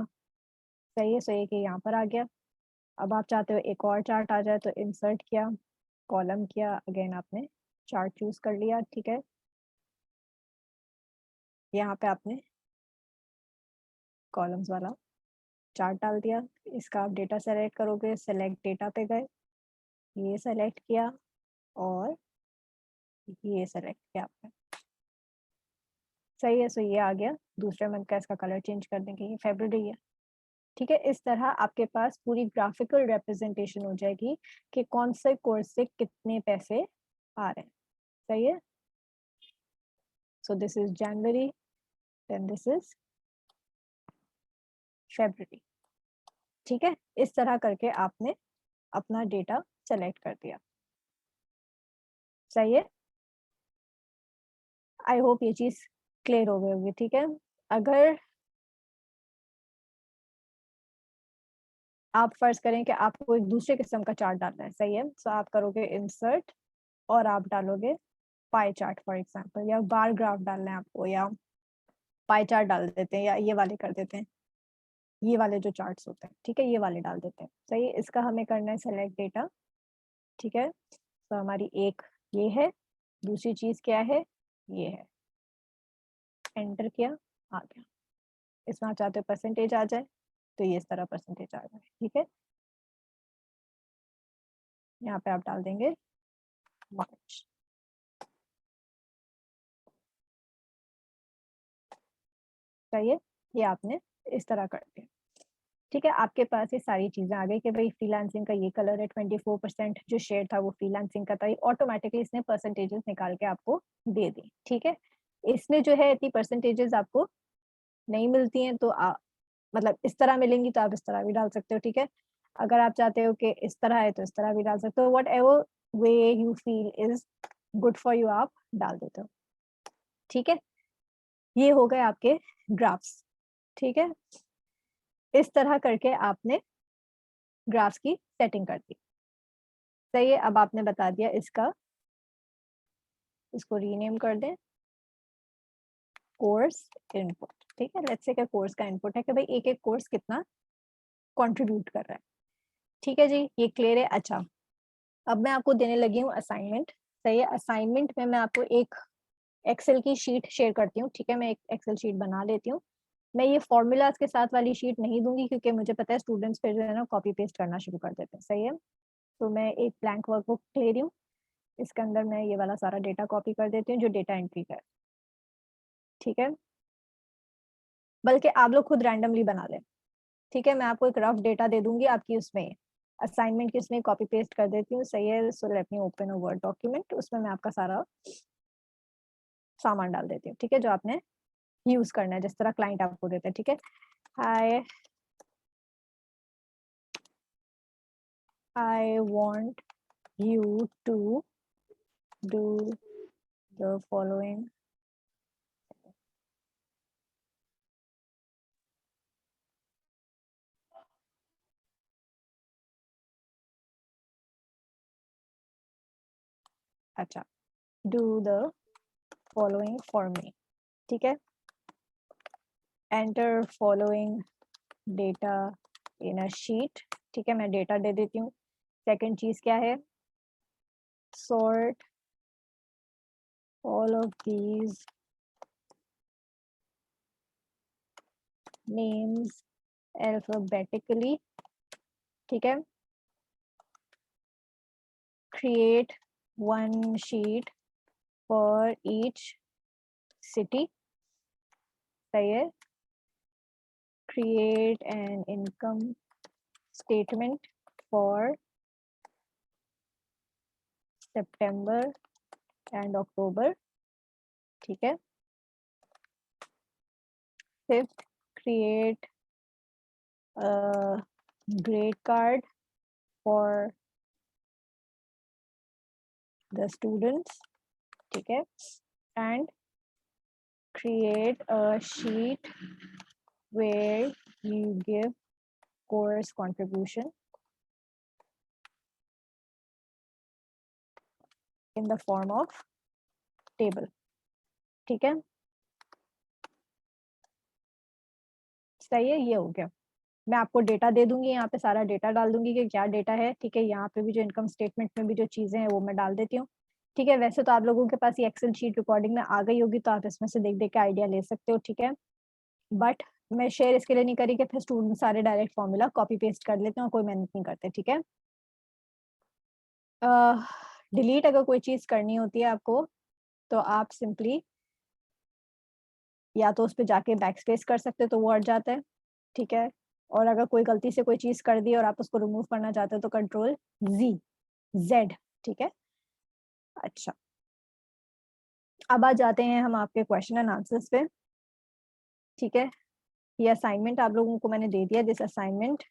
सही है, सो ये कि यहाँ पर आ गया। अब आप चाहते हो एक और चार्ट आ जाए, तो इंसर्ट किया, कॉलम किया, अगेन आपने चार्ट चूज कर लिया। ठीक है, यहाँ पे आपने कॉलम्स वाला चार्ट डाल दिया। इसका आप डेटा सेलेक्ट करोगे, सेलेक्ट डेटा पे गए, ये सेलेक्ट किया और ये सेलेक्ट किया आपने। सही है, सो ये आ गया दूसरे मंथ का। इसका कलर चेंज कर देंगे, ये फेब्रुअरी है। ठीक है, इस तरह आपके पास पूरी ग्राफिकल रिप्रेजेंटेशन हो जाएगी कि कौन से कोर्स से कितने पैसे आ रहे हैं। सही है, so this is January, then this is February. ठीक है, इस तरह करके आपने अपना डेटा सेलेक्ट कर दिया। सही है, आई होप ये चीज क्लियर हो गई होगी। ठीक है, अगर आप फर्ज करें कि आपको एक दूसरे किस्म का चार्ट डालना है। सही है, सो आप करोगे इंसर्ट और आप डालोगे पाई चार्ट फॉर एग्जांपल, या बार ग्राफ डालना है आपको, या पाई चार्ट डाल देते हैं, या ये वाले कर देते हैं, ये वाले जो चार्ट्स होते हैं। ठीक है, ये वाले डाल देते हैं। सही है, इसका हमें करना है सेलेक्ट डेटा। ठीक है, तो हमारी एक ये है, दूसरी चीज क्या है, ये है। एंटर किया, आ गया। इसमें आप चाहते हो परसेंटेज आ जाए, तो ये इस तरह परसेंटेज आ जाए। ठीक है, यहाँ पे आप डाल देंगे मार्च। सही है, ये आपने इस तरह कर दिया। ठीक है, आपके पास ये सारी चीजें आ गई कि भाई फ्रीलांसिंग का ये कलर है, 24% जो शेयर था वो फ्रीलांसिंग का था। ऑटोमेटिकली इसने परसेंटेजेस निकाल के आपको दे दी। ठीक है, इसमें जो है इतनी परसेंटेजेस आपको नहीं मिलती हैं, तो मतलब इस तरह मिलेंगी तो आप इस तरह भी डाल सकते हो। ठीक है, अगर आप चाहते हो कि इस तरह है तो इस तरह भी डाल सकते हो। What ever way you feel is good for you, आप डाल देते हो। ठीक है, ये हो गए आपके ग्राफ्स। ठीक है, इस तरह करके आपने ग्राफ्स की सेटिंग कर दी। सही है, अब आपने बता दिया इसका, इसको रीनेम कर दें कोर्स इनपुट। ठीक है, लेट्स से क्या कोर्स का इनपुट है कि भाई एक एक कोर्स कितना कंट्रीब्यूट कर रहा है। ठीक है जी, ये क्लियर है। अच्छा, अब मैं आपको देने लगी हूँ असाइनमेंट। सही है, असाइनमेंट में मैं आपको एक एक्सेल की शीट शेयर करती हूँ। ठीक है, मैं एक एक्सेल शीट बना लेती हूँ। मैं ये फॉर्मूलाज के साथ वाली शीट नहीं दूंगी, क्योंकि मुझे पता है स्टूडेंट्स फिर जो है ना कॉपी पेस्ट करना शुरू कर देते हैं। सही है, तो मैं एक ब्लैंक वर्कबुक ले रही हूँ, इसके अंदर मैं ये वाला सारा डेटा कॉपी कर देती हूँ जो डेटा एंट्री का है। ठीक है, बल्कि आप लोग खुद रैंडमली बना लें। ठीक है, मैं आपको एक रफ डेटा दे दूंगी आपकी उसमें असाइनमेंट की, उसमें कॉपी पेस्ट कर देती हूँ। सही है, so let me open a word document, उसमें मैं आपका सारा सामान डाल देती हूँ। ठीक है, जो आपने यूज करना है, जिस तरह क्लाइंट आपको देते हैं। ठीक है, हाय I want you to do the following. अच्छा, do the following for me. ठीक है, enter following data in a sheet. ठीक है, मैं डेटा दे देती हूँ. सेकंड चीज क्या है, sort all of these names alphabetically. ठीक है, create one sheet for each city. सही है, create an income statement for September and October. ठीक है, fifth, create a grade card for the students. ठीक है, and create a sheet where you give course contribution in the form of table. ठीक है, सही है, ये हो गया. मैं आपको डेटा दे दूंगी, यहाँ पे सारा डेटा डाल दूंगी कि क्या डेटा है. ठीक है, यहाँ पे भी जो इनकम स्टेटमेंट में भी जो चीजें हैं वो मैं डाल देती हूँ. ठीक है, वैसे तो आप लोगों के पास ये एक्सेल शीट रिकॉर्डिंग में आ गई होगी, तो आप इसमें से देख देख के आइडिया ले सकते हो. ठीक है, बट मैं शेयर इसके लिए नहीं करी कि फिर स्टूडेंट सारे डायरेक्ट फॉर्मूला कॉपी पेस्ट कर लेते हैं और कोई मेहनत नहीं करते. ठीक है, डिलीट अगर कोई चीज करनी होती है आपको, तो आप सिंपली या तो उस पर जाके बैक स्पेस कर सकते हो तो वो हट जाता है. ठीक है, और अगर कोई गलती से कोई चीज कर दी और आप उसको रिमूव करना चाहते हो तो कंट्रोल जी जेड. ठीक है, अच्छा, अब आ जाते हैं हम आपके क्वेश्चन एंड आंसर्स पे. ठीक है, ये असाइनमेंट आप लोगों को मैंने दे दिया. This assignment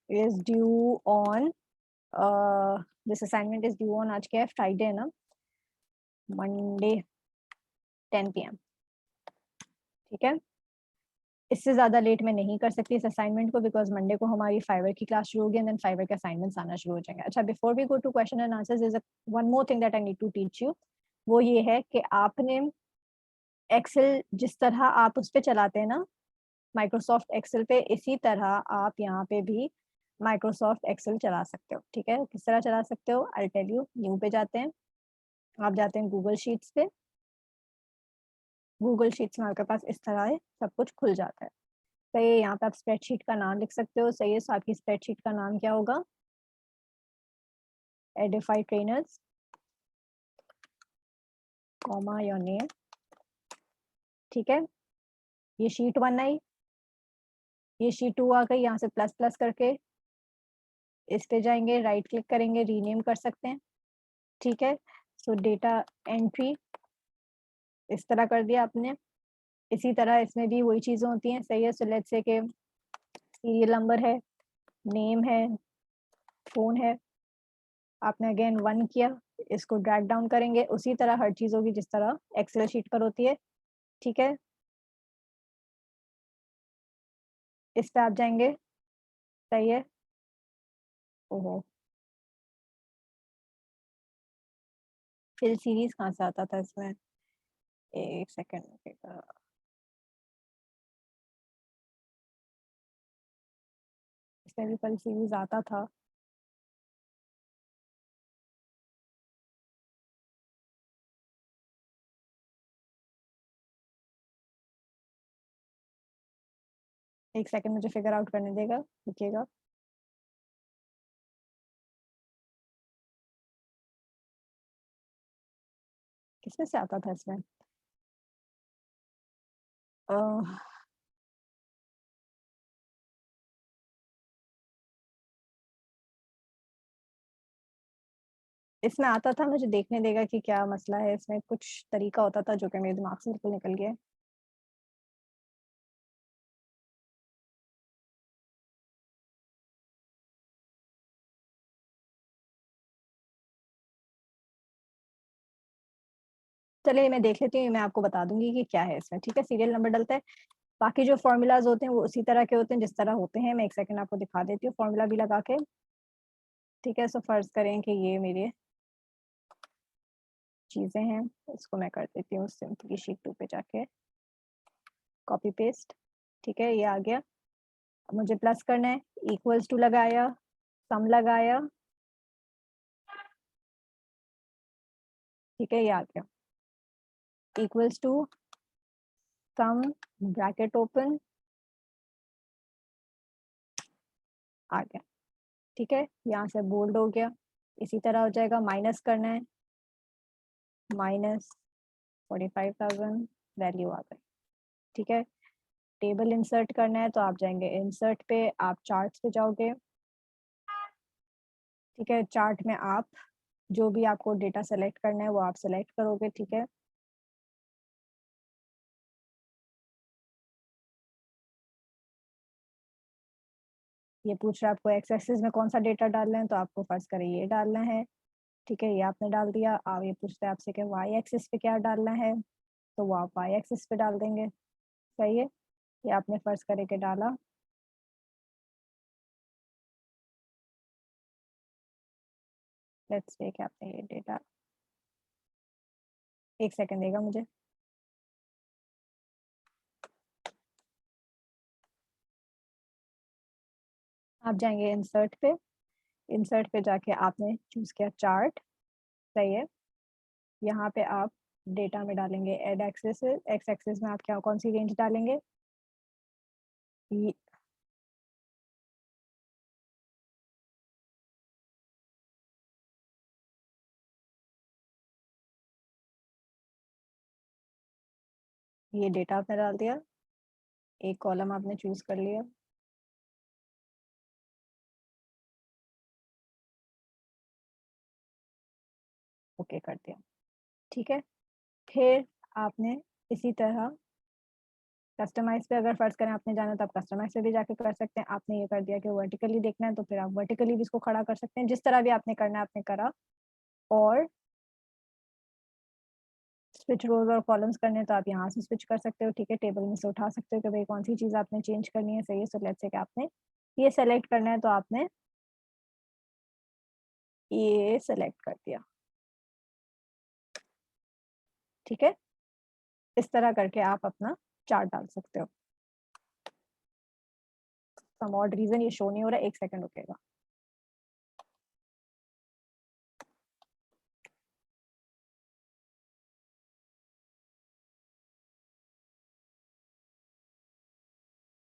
is due on this assignment is due on, आज क्या है, फ्राइडे है ना, मंडे 10 PM. ठीक है, इससे ज्यादा लेट मैं नहीं कर सकती इस असाइनमेंट को, बिकॉज मंडे को हमारी फाइवर की क्लास शुरू होगी एंड देन फाइवर के असाइनमेंट्स आना शुरू हो जाएंगे. अच्छा, before we go to question and answers, is one more thing that I need to teach you. वो ये है कि आपने एक्सेल जिस तरह आप उस पे चलाते हैं ना, माइक्रोसॉफ्ट एक्सेल पे, इसी तरह आप यहाँ पे भी माइक्रोसॉफ्ट एक्सेल चला सकते हो. ठीक है, किस तरह चला सकते हो, आई टेल यू. न्यू पे जाते हैं, आप जाते हैं गूगल शीट्स पे. गूगल शीट्स में आपके पास इस तरह है, सब कुछ खुल जाता है. सही है, यहाँ पे आप स्प्रेडशीट का नाम लिख सकते हो. सही है, तो आपकी स्प्रेडशीट का नाम क्या होगा, Edify trainers, comma your name. ठीक है, ये शीट 1 आई, ये शीट 2 आ गई. यहाँ से प्लस प्लस करके इस पे जाएंगे, राइट क्लिक करेंगे, रीनेम कर सकते हैं. ठीक है, सो डेटा एंट्री इस तरह कर दिया आपने. इसी तरह इसमें भी वही चीजें होती हैं. सही है, सो लेट्स से कि सीरियल नंबर है, नेम है, फोन है. आपने अगेन 1 किया, इसको ड्रैग डाउन करेंगे, उसी तरह हर चीज होगी जिस तरह एक्सेल शीट पर होती है. ठीक है, इस पे आप जाएंगे. सही है, ओहो, फिल सीरीज कहाँ से आता था इसमें, एक सेकेंड रुकिएगा. इसमें भी फिल सीरीज आता था. एक सेकंड मुझे फिगर आउट करने देगा, रुकिएगा. किसमें से आता था इसमें, इसमें आता था. मुझे देखने देगा कि क्या मसला है. इसमें कुछ तरीका होता था जो कि मेरे दिमाग से बिल्कुल निकल गया. चलिए मैं देख लेती हूँ, मैं आपको बता दूंगी कि क्या है इसमें, ठीक है। सीरियल नंबर डलता है, बाकी जो फॉर्मूलाज होते हैं वो उसी तरह के होते हैं जिस तरह होते हैं। मैं एक सेकंड आपको दिखा देती हूँ फॉर्मूला भी लगा के, ठीक है। सो फर्ज करें कि ये मेरे चीजें हैं, इसको मैं कर देती हूँ सिंपली शीट 2 पे जाके कॉपी पेस्ट, ठीक है। ये आ गया। अब मुझे प्लस करना है, इक्वल्स टू लगाया, सम लगाया, ठीक है। ये आ गया, equals to some bracket open, आ गया, ठीक है। यहाँ से बोल्ड हो गया, इसी तरह हो जाएगा। माइनस करना है, माइनस 45,000 वैल्यू आ गई, ठीक है। टेबल इंसर्ट करना है तो आप जाएंगे इंसर्ट पे, आप चार्ट्स पे जाओगे, ठीक है। चार्ट में आप जो भी आपको डेटा सेलेक्ट करना है वो आप सेलेक्ट करोगे, ठीक है। ये पूछ रहा है आपको एक्स एक्सिस में कौन सा डेटा डालना है, तो आपको फर्ज करें ये डालना है, ठीक है। ये आपने डाल दिया। अब ये पूछता है आपसे कि वाई एक्सिस पे क्या डालना है, तो वो आप वाई एक्सिस पे डाल देंगे, सही है। ये आपने फर्ज करे के डाला, लेट्स से कि आपने ये डेटा, एक सेकंड देगा मुझे। आप जाएंगे इंसर्ट पे, इंसर्ट पे जाके आपने चूज किया चार्ट, सही है। यहाँ पे आप डेटा में डालेंगे एड एक्सेस, एक्स एक्सेस में आप क्या कौन सी रेंज डालेंगे, ये डेटा आपने डाल दिया, एक कॉलम आपने चूज कर लिया, ओके कर दिया, ठीक है। फिर आपने इसी तरह कस्टमाइज पे अगर फर्ज करें आपने जाना तो आप कस्टमाइज पे भी जाके कर सकते हैं। आपने ये कर दिया कि वर्टिकली देखना है तो फिर आप वर्टिकली भी इसको खड़ा कर सकते हैं, जिस तरह भी आपने करना है आपने करा। और स्विच रोज और कॉलम्स करने तो आप यहाँ से स्विच कर सकते हो, ठीक है। टेबल में से उठा सकते हो कि भाई कौन सी चीज आपने चेंज करनी है, सही है। सो लेट्स से कि आपने ये सेलेक्ट करना है तो आपने ये सेलेक्ट कर दिया, ठीक है। इस तरह करके आप अपना चार्ट डाल सकते हो। सम ऑड रीजन ये शो नहीं हो रहा है, एक सेकंड रुकेगा।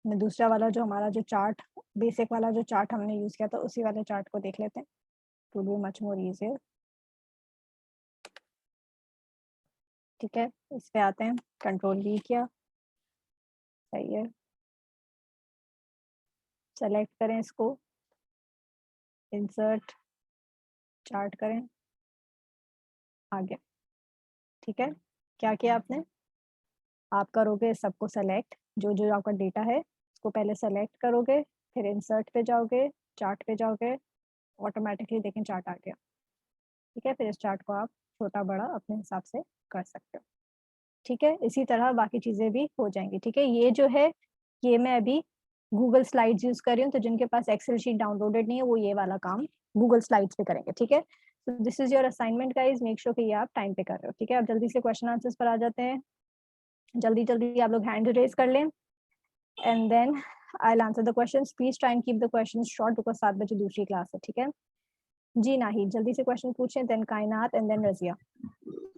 मैं दूसरा वाला जो हमारा जो चार्ट, बेसिक वाला जो चार्ट हमने यूज किया था उसी वाले चार्ट को देख लेते हैं, to be much more easier, ठीक है। इस पे आते हैं, कंट्रोल वी किया, सही है। सेलेक्ट करें इसको, इंसर्ट चार्ट करें, आ गया, ठीक है। क्या किया आपने, आप करोगे सबको सेलेक्ट, जो जो आपका डेटा है उसको पहले सेलेक्ट करोगे, फिर इंसर्ट पे जाओगे, चार्ट पे जाओगे, ऑटोमेटिकली देखें चार्ट आ गया, ठीक है। फिर इस चार्ट को आप छोटा बड़ा अपने हिसाब से कर सकते हो, ठीक है। इसी तरह बाकी चीजें भी हो जाएंगी, ठीक है। ये जो है ये मैं अभी गूगल स्लाइड्स यूज कर रही हूँ, तो जिनके पास एक्सेल शीट डाउनलोडेड नहीं है वो ये वाला काम गूगल स्लाइड्स पे करेंगे, ठीक है। तो this is your assignment guys, make sure कि ये आप टाइम पे कर रहे हो, ठीक है। अब जल्दी से क्वेश्चन आंसर्स पर आ जाते हैं, जल्दी जल्दी आप लोग हैंड रेज कर लें, and then I will answer the questions. Please try and keep the questions short because 7 बजे दूसरी क्लास है, ठीक है। जी नाहिद जल्दी से क्वेश्चन पूछें, देन कायनात एंड देन रजिया।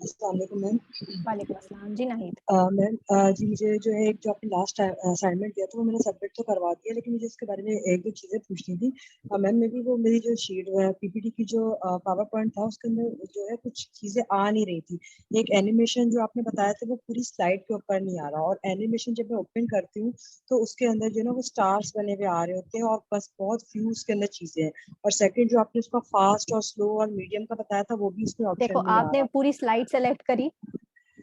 अस्सलाम वालेकुम मैम। वालेकुम अस्सलाम। जी नाहिद। मैम जी मुझे जो है एक जो आपने लास्ट असाइनमेंट दिया था वो मैंने सबमिट तो करवा दिया, लेकिन मुझे इसके बारे में एक दो चीज़ें पूछनी थी। मैम मेरी वो मेरी जो शीट पीपीटी की जो पावर पॉइंट था उसके अंदर जो है कुछ चीज़ें आ नहीं रही थी। एक एनिमेशन जो आपने बताया था वो पूरी स्लाइड के ऊपर नहीं आ रहा, और एनिमेशन जब मैं ओपन करती हूँ तो उसके अंदर जो है ना वो स्टार्स बने हुए आ रहे होते हैं और बस बहुत फ्यू उसके अंदर चीज़ें हैं। और सेकंड जो आपने उसका फास्ट और स्लो और मीडियम का बताया था वो भी उसमें देखो ऑप्शन नहीं आ आपने रहा। पूरी स्लाइड सेलेक्ट करी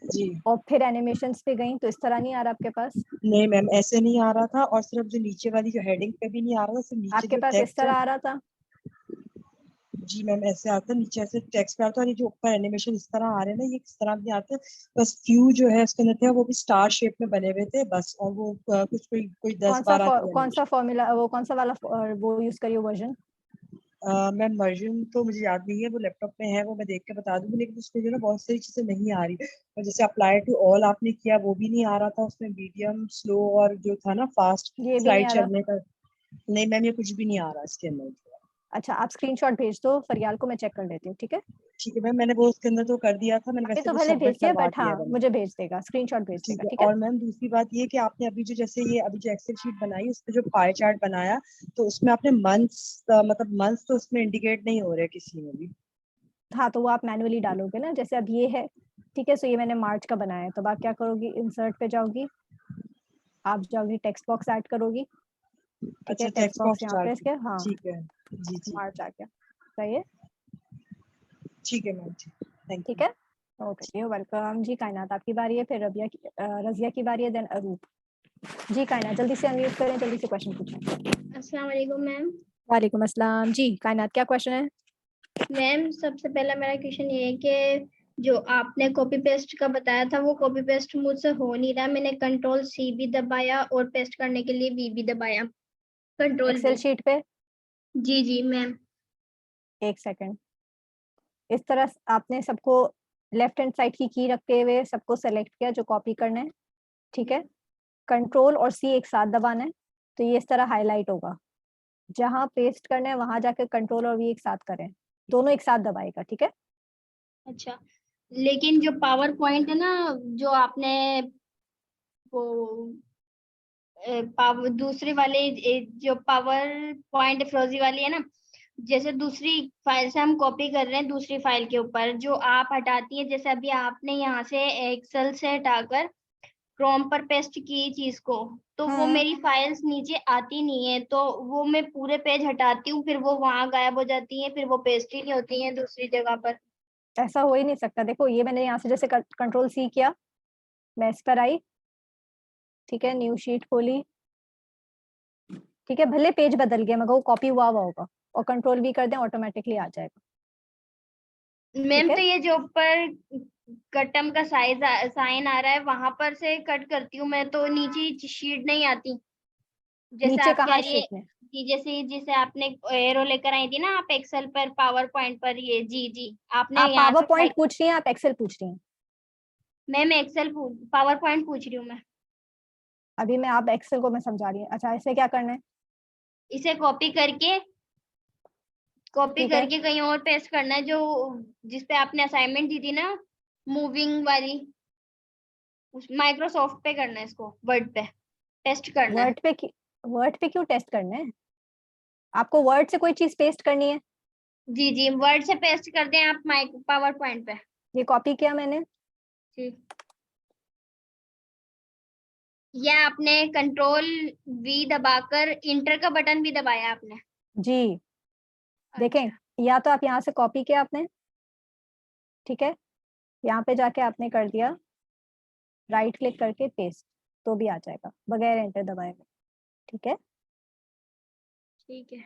जी और फिर एनिमेशंस पे गई तो इस तरह नहीं आ रहा आपके पास, नहीं मैम ऐसे नहीं आ रहा था, और सिर्फ जो नीचे वाली जो हेडिंग पे भी नहीं आ रहा था, सिर्फ नीचे आपके जो पास इस टेक्स्ट है। तरह आ रहा था। जी मैम ऐसे आता है, नीचे ऐसे टेक्स्ट पे आता है, और ये जो ऊपर एनिमेशन इस तरह आ रहे हैं ना, ये किस तरह नहीं आते, बस फ्यू जो है उसके अंदर थे वो भी स्टार शेप में बने हुए थे बस, और वो कुछ कोई 10-12 थे कौन सा एनिमेशन। फॉर्मूला, वो कौन सा वाला वो यूज करियो वर्जन? मैम वर्जन तो मुझे याद नहीं है, वो लैपटॉप में है, वो मैं देख के बता दूंगी, लेकिन उसमें जो ना बहुत सारी चीजें नहीं आ रही, और जैसे अप्लाई टू ऑल आपने किया वो भी नहीं आ रहा था उसमें, मीडियम स्लो और जो था ना फास्ट ये भी नहीं स्लाइड आ रहा। चलने का, नहीं मैम ये कुछ भी नहीं आ रहा इसके अंदर। अच्छा, आप स्क्रीनशॉट भेज दो फरियाल को, मैं चेक कर लेती हूँ, ठीक है? ठीक है मैम, मैंने वो उसके अंदर तो कर दिया था, मैंने अभी वैसे तो वो भले सबमिट भेज दिया, करवा बट दिया हाँ है मैंने। मुझे भेज देगा, स्क्रीनशॉट भेज ठीक देगा, है, ठीक है? और मैम दूसरी बात ये कि आपने अभी जो जैसे ये अभी जो एक्सेल शीट बनाई उस पे जो पाई चार्ट बनाया, तो उसमें आपने मंथ्स, मतलब मंथ्स तो उसमें इंडिकेट नहीं हो रहे किसी में भी। हाँ, तो वो आप मैनुअली डालोगे ना, जैसे अब ये है, ठीक है? सो ये मैंने मार्च का बनाया है, तो आप क्या करोगी, इंसर्ट पे जाओगी, आप जाओगी टेक्स्ट बॉक्स ऐड करोगी, ठीक है? अच्छा टेक्स्ट टेक्स्ट बॉक्स बॉक्स यहाँ पे चार्ट, इसके, हाँ, ठीक है, जी जी, मार्च आ गया, सही है, ठीक है मैम, ठीक, थैंक ठीक यू। है? ओके जी, वेलकम जी। कायनात आपकी बारी है, फिर रजिया की बारी है, देन अरूप जी। कायनात जल्दी से अनम्यूट करें, जल्दी से क्वेश्चन पूछें। अस्सलाम वालेकुम मैम। वालेकुम अस्सलाम जी। कायनात क्या क्वेश्चन है? मैम सबसे पहला मेरा क्वेश्चन ये है कि जो आपने कॉपी पेस्ट का बताया था वो कॉपी पेस्ट मुझसे हो नहीं रहा। मैंने कंट्रोल सी भी दबाया और पेस्ट करने के लिए वी भी दबाया, कंट्रोल एक्सेल वी। शीट पे जी जी मैम। एक सेकंड, इस तरह आपने सबको लेफ्ट हैंड साइड की रखते हुए सबको सेलेक्ट किया जो कॉपी करना है, ठीक है? कंट्रोल और सी एक साथ दबाना है, तो ये इस तरह हाईलाइट होगा। जहां पेस्ट करना है वहां जाकर कंट्रोल और वी एक साथ करें, दोनों एक साथ दबाएगा, ठीक है? अच्छा, लेकिन जो पावर पॉइंट है ना, जो आपने वो पावर दूसरे वाले जो पावर पॉइंट फिरोजी वाली है ना, जैसे दूसरी फाइल से हम कॉपी कर रहे हैं दूसरी फाइल के ऊपर, जो आप हटाती है, जैसे अभी आपने यहाँ से एक्सेल से हटाकर क्रोम पर पेस्ट की चीज को, तो वो मेरी फाइल्स नीचे आती नहीं है, तो वो मैं पूरे पेज हटाती हूँ, फिर वो वहां गायब हो जाती है, फिर वो पेस्ट ही नहीं होती है दूसरी जगह पर। ऐसा हो ही नहीं सकता। देखो ये मैंने यहाँ से जैसे कंट्रोल सी किया, मैं इस पर आई, ठीक है? न्यू शीट खोली, ठीक है? भले पेज बदल गया मगर वो कॉपी हुआ होगा, और कंट्रोल वी कर दें ऑटोमेटिकली आ जाएगा, ठीक मैम है? तो ये जो ऊपर कटम का साइन आ रहा है वहां पर से कट करती हूँ मैं, तो नीचे शीट नहीं आती, जैसे नीचे आप कह कहाँ रही है। शीट में? जी, जैसे जिसे आपने एरो लेकर आई थी ना आप एक्सेल पर पावर पॉइंट पर, ये जी जी आपने आप यहाँ पावर से पॉइंट पूछ रही हैं, आप एक्सेल पूछ रही हैं? मैम एक्सेल पावर पॉइंट पूछ रही हूँ मैं। अभी मैं आप एक्सेल को मैं समझा रही हूँ। अच्छा, ऐसे क्या करना है? इसे कॉपी ठीक है, करके कहीं और पेस्ट करना है, जो जिसपे आपने असाइनमेंट दी थी ना, मूविंग वाली, उस माइक्रोसॉफ्ट पे करना है, इसको वर्ड पे टेस्ट करना है। वर्ड पे वर्ड पे क्यों टेस्ट करना है? आपको वर्ड से कोई चीज पेस्ट करनी है? जी जी वर्ड से पेस्ट कर दें आप माइक पावर पॉइंट पे। ये कॉपी किया मैंने, जी, या आपने कंट्रोल वी दबाकर इंटर का बटन भी दबाया आपने? जी। देखें, अच्छा, या तो आप यहाँ से कॉपी किया आपने, ठीक है? यहाँ पे जाके आपने कर दिया राइट क्लिक करके पेस्ट, तो भी आ जाएगा बगैर एंटर दबाए हुए, ठीक है? ठीक है।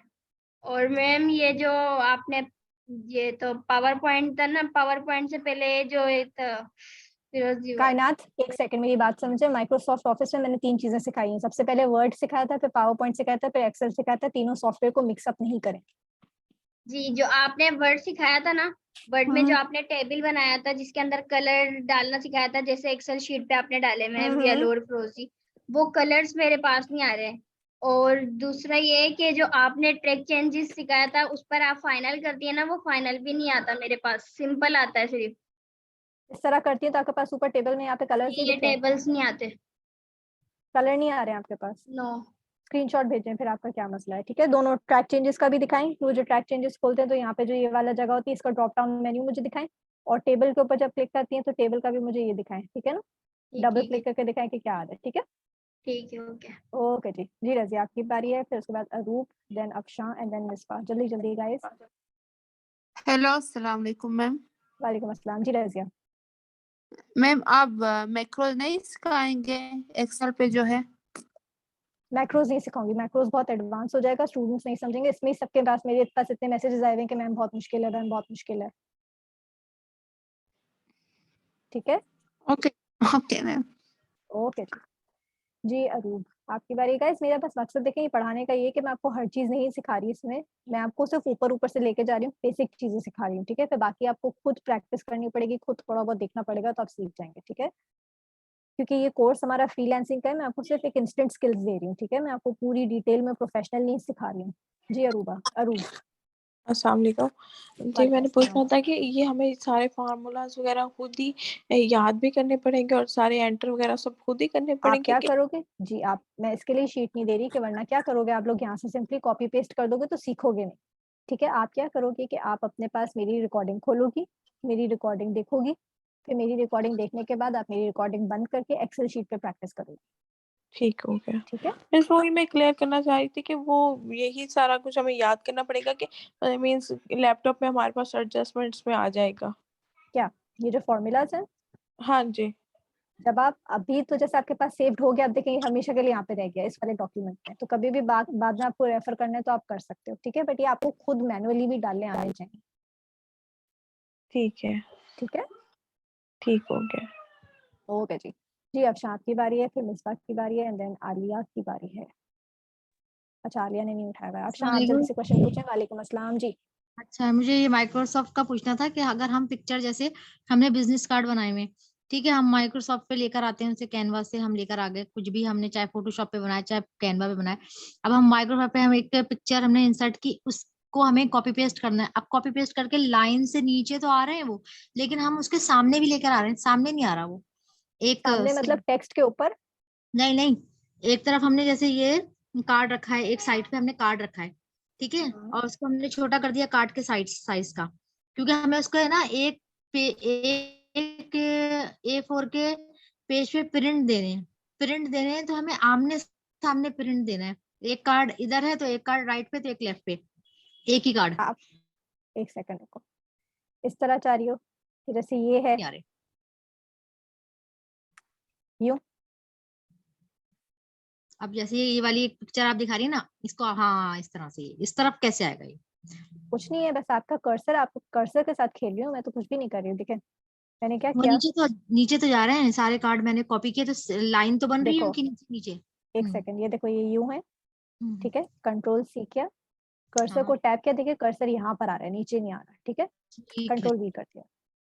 और मैम ये जो आपने, ये तो पावर पॉइंट था ना, पावर पॉइंट से पहले जो एक था फिरोजी वाला। कायनात एक सेकंड मेरी बात समझे। माइक्रोसॉफ्ट ऑफिस में मैंने 3 चीजें सिखाई हैं। सबसे पहले वर्ड सिखाया था, फिर पावर पॉइंट सिखाया था, फिर एक्सेल सिखाया था। तीनों सॉफ्टवेयर को मिक्सअप नहीं करें। जी, जो आपने वर्ड सिखाया था ना, वर्ड में जो आपने टेबल बनाया था जिसके अंदर कलर डालना सिखाया था, जैसे एक्सेल शीट पे आपने डाले मैम येलो और फिरोजी, वो कलर्स मेरे पास नहीं आ रहे। और दूसरा ये कि जो आपने ट्रैक चेंजेस सिखाया था उस पर आप फाइनल कर दिए ना, वो फाइनल भी नहीं आता मेरे पास, सिंपल आता है सिर्फ। इस तरह करती है तो आपके पास ऊपर टेबल में यहाँ पे कलर्स नहीं ये दिख रहे? टेबल्स नहीं आते। कलर नहीं आ रहे हैं आपके पास? नो। स्क्रीनशॉट भेजें फिर आपका क्या मसला है, ठीक है? दोनों ट्रैक चेंजेस का भी दिखाएं। वो जो ट्रैक चेंजेस खोलते हैं तो यहाँ पे जो ये वाला जगह होती है, इसका ड्रॉप डाउन मेन्यू मुझे दिखाएं, और टेबल के ऊपर जब क्लिक करती हैं तो टेबल का भी मुझे ये दिखाएं, ठीक है ना? डबल ठीक है, क्लिक करके दिखाएं कि क्या आ रहा है, ठीक है? ठीक है, ओके। ओके जी। जी रजिया आपकी बारी है, फिर उसके बाद Arup, then Afshan and then Misba. जल्दी जल्दी गाइस। हेलो अस्सलाम वालेकुम मैम। वालेकुम अस्सलाम जी रजिया। मैम आप मैक्रो नहीं सिखाएंगे एक्सेल पे जो है? मैक्रोज नहीं सिखाऊंगी, मैक्रोज बहुत एडवांस हो जाएगा, स्टूडेंट्स नहीं समझेंगे। इसमें ही सबके पास, मेरे पास इतने मैसेजेस आए हुए हैं कि मैम बहुत मुश्किल है, मैम बहुत मुश्किल है। ठीक है, ओके ओके मैम। ओके जी। अरूप, आपकी बारी। गाइस मेरा बस मकसद देखें ये पढ़ाने का, ये कि मैं आपको हर चीज नहीं सिखा रही इसमें, मैं आपको सिर्फ ऊपर ऊपर से लेके जा रही हूँ, बेसिक चीजें सिखा रही हूँ। ठीक है, फिर बाकी आपको खुद प्रैक्टिस करनी पड़ेगी, खुद थोड़ा बहुत देखना पड़ेगा, तो आप सीख जाएंगे। ठीक है, क्योंकि ये कोर्स हमारा फ्रीलांसिंग का है, मैं आपको सिर्फ एक इंस्टेंट स्किल्स दे रही हूँ। ठीक है, मैं आपको पूरी डिटेल में प्रोफेशनल नहीं सिखा रही हूँ। जी अरूबा, अरूब। अस्सलाम वालेकुम जी। वालेकुम मैंने पूछना अस्सलाम। था कि ये हमें सारे फार्मूलाज वगैरह खुद ही याद भी करने पड़ेंगे और सारे एंटर वगैरह सब खुद ही करने आप पड़ेंगे क्या कि करोगे जी, आप, मैं इसके लिए शीट नहीं दे रही कि वरना क्या करोगे आप लोग, यहाँ से सिंपली कॉपी पेस्ट कर दोगे तो सीखोगे नहीं। ठीक है, आप क्या करोगे कि आप अपने पास मेरी रिकॉर्डिंग खोलोगी, मेरी रिकॉर्डिंग देखोगी, फिर मेरी रिकॉर्डिंग देखने के बाद आप मेरी रिकॉर्डिंग बंद करके एक्सेल शीट पे प्रैक्टिस करोगे। ठीक हो गया। ठीक है, बस वही मैं क्लियर करना चाह रही थी कि वो यही सारा कुछ हमें याद करना पड़ेगा कि मीन्स लैपटॉप में हमारे पास एडजस्टमेंट्स में आ जाएगा। क्या ये जो फॉर्मूलाज है, हाँ जी। जब आप अभी तो जैसे आपके पास सेव्ड हो गया, आप देखेंगे हमेशा के लिए यहाँ पे रह गया इस वाले डॉक्यूमेंट में, तो कभी भी बाद में आपको रेफर करना है तो आप कर सकते हो। ठीक है, बट ये आपको खुद मैनुअली भी डालने आने चाहिए। ठीक है। ठीक है, ठीक हो गया। ओके जी। जी अब शांत की बारी है, फिर मिसबा की बारी है, एंड देन आलिया की बारी है। अच्छा, आलिया ने नहीं उठाया हुआ है। अब शाह आप जल्दी वालेकुम। से क्वेश्चन पूछें। वालेकुम अस्सलाम जी। अच्छा, मुझे ये माइक्रोसॉफ्ट का पूछना था कि अगर हम पिक्चर, जैसे हमने बिजनेस कार्ड बनाए हुए, ठीक है, हम माइक्रोसॉफ्ट पे लेकर आते हैं उसे, कैनवा से हम लेकर आ गए, कुछ भी हमने चाहे फोटोशॉप पे बनाया चाहे कैनवा पे बनाए, अब हम माइक्रोसॉफ्ट पे हम एक पिक्चर हमने इंसर्ट की, उसको हमें कॉपी पेस्ट करना है। अब कॉपी पेस्ट करके लाइन से नीचे तो आ रहे हैं वो, लेकिन हम उसके सामने भी लेकर आ रहे हैं, सामने नहीं आ रहा वो। एक सामने मतलब टेक्स्ट के ऊपर? नहीं नहीं, एक तरफ हमने जैसे ये कार्ड रखा है, एक साइड पे हमने कार्ड रखा है, ठीक है, हाँ, और उसको हमने छोटा कर दिया कार्ड के साइज साइज का, क्योंकि हमें उसको है ना एक पे एक A4 के पेज पे प्रिंट देने हैं, प्रिंट देने हैं, तो हमें आमने सामने प्रिंट देना है। एक कार्ड इधर है तो एक कार्ड राइट पे तो एक लेफ्ट पे, एक ही कार्ड। आप एक सेकंड रुको, इस तरह चाह रही हो कि जैसे ये है नहीं आ रहे। यूं? अब जैसे ये वाली एक पिक्चर आप दिखा रही है ना, इसको हाँ इस तरह से, इस तरफ कैसे आएगा ये? कुछ नहीं है, बस आपका कर्सर, आप कर्सर के साथ खेल रही हूँ, मैं तो कुछ भी नहीं कर रही हूँ। देखें मैंने क्या वो किया, नीचे तो जा रहे हैं सारे कार्ड, मैंने कॉपी किए तो लाइन तो बन रही है देखो उनकी नीचे नीचे। एक सेकंड, ये देखो ये यूं है। हम्म, ठीक है, कंट्रोल सी किया, कर्सर को हाँ टैप किया, देखिए कर्सर यहाँ पर आ रहा है, नीचे नहीं आ रहा है। ठीक है, ठीक है। कंट्रोल वी कर दिया। ठीक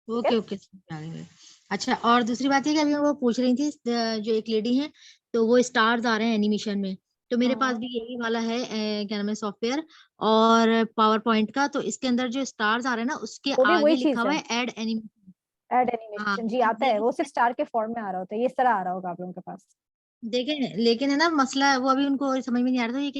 है, ओके ओके समझ आ गई। अच्छा, और दूसरी बात है कि अभी वो पूछ रही थी, जो एक लेडी है, तो वो स्टार्स आ रहे हैं एनिमेशन में, तो मेरे पास हाँ भी यही वाला है, क्या नाम है सॉफ्टवेयर, और पावर पॉइंट का, तो इसके अंदर जो स्टार्स आ रहे हैं ना, उसके वो भी वही आगे लिखा चीज हुआ है, है ऐड एनिमेशन। एड हाँ एनिमेशन। जी आता है, लेकिन वो सिर्फ स्टार के फॉर्म में आ रहा होता है, ये इस तरह आ रहा होगा आप लोगों के पास। देखें, लेकिन है ना मसला, वो अभी उनको समझ में नहीं आ रहा था, ये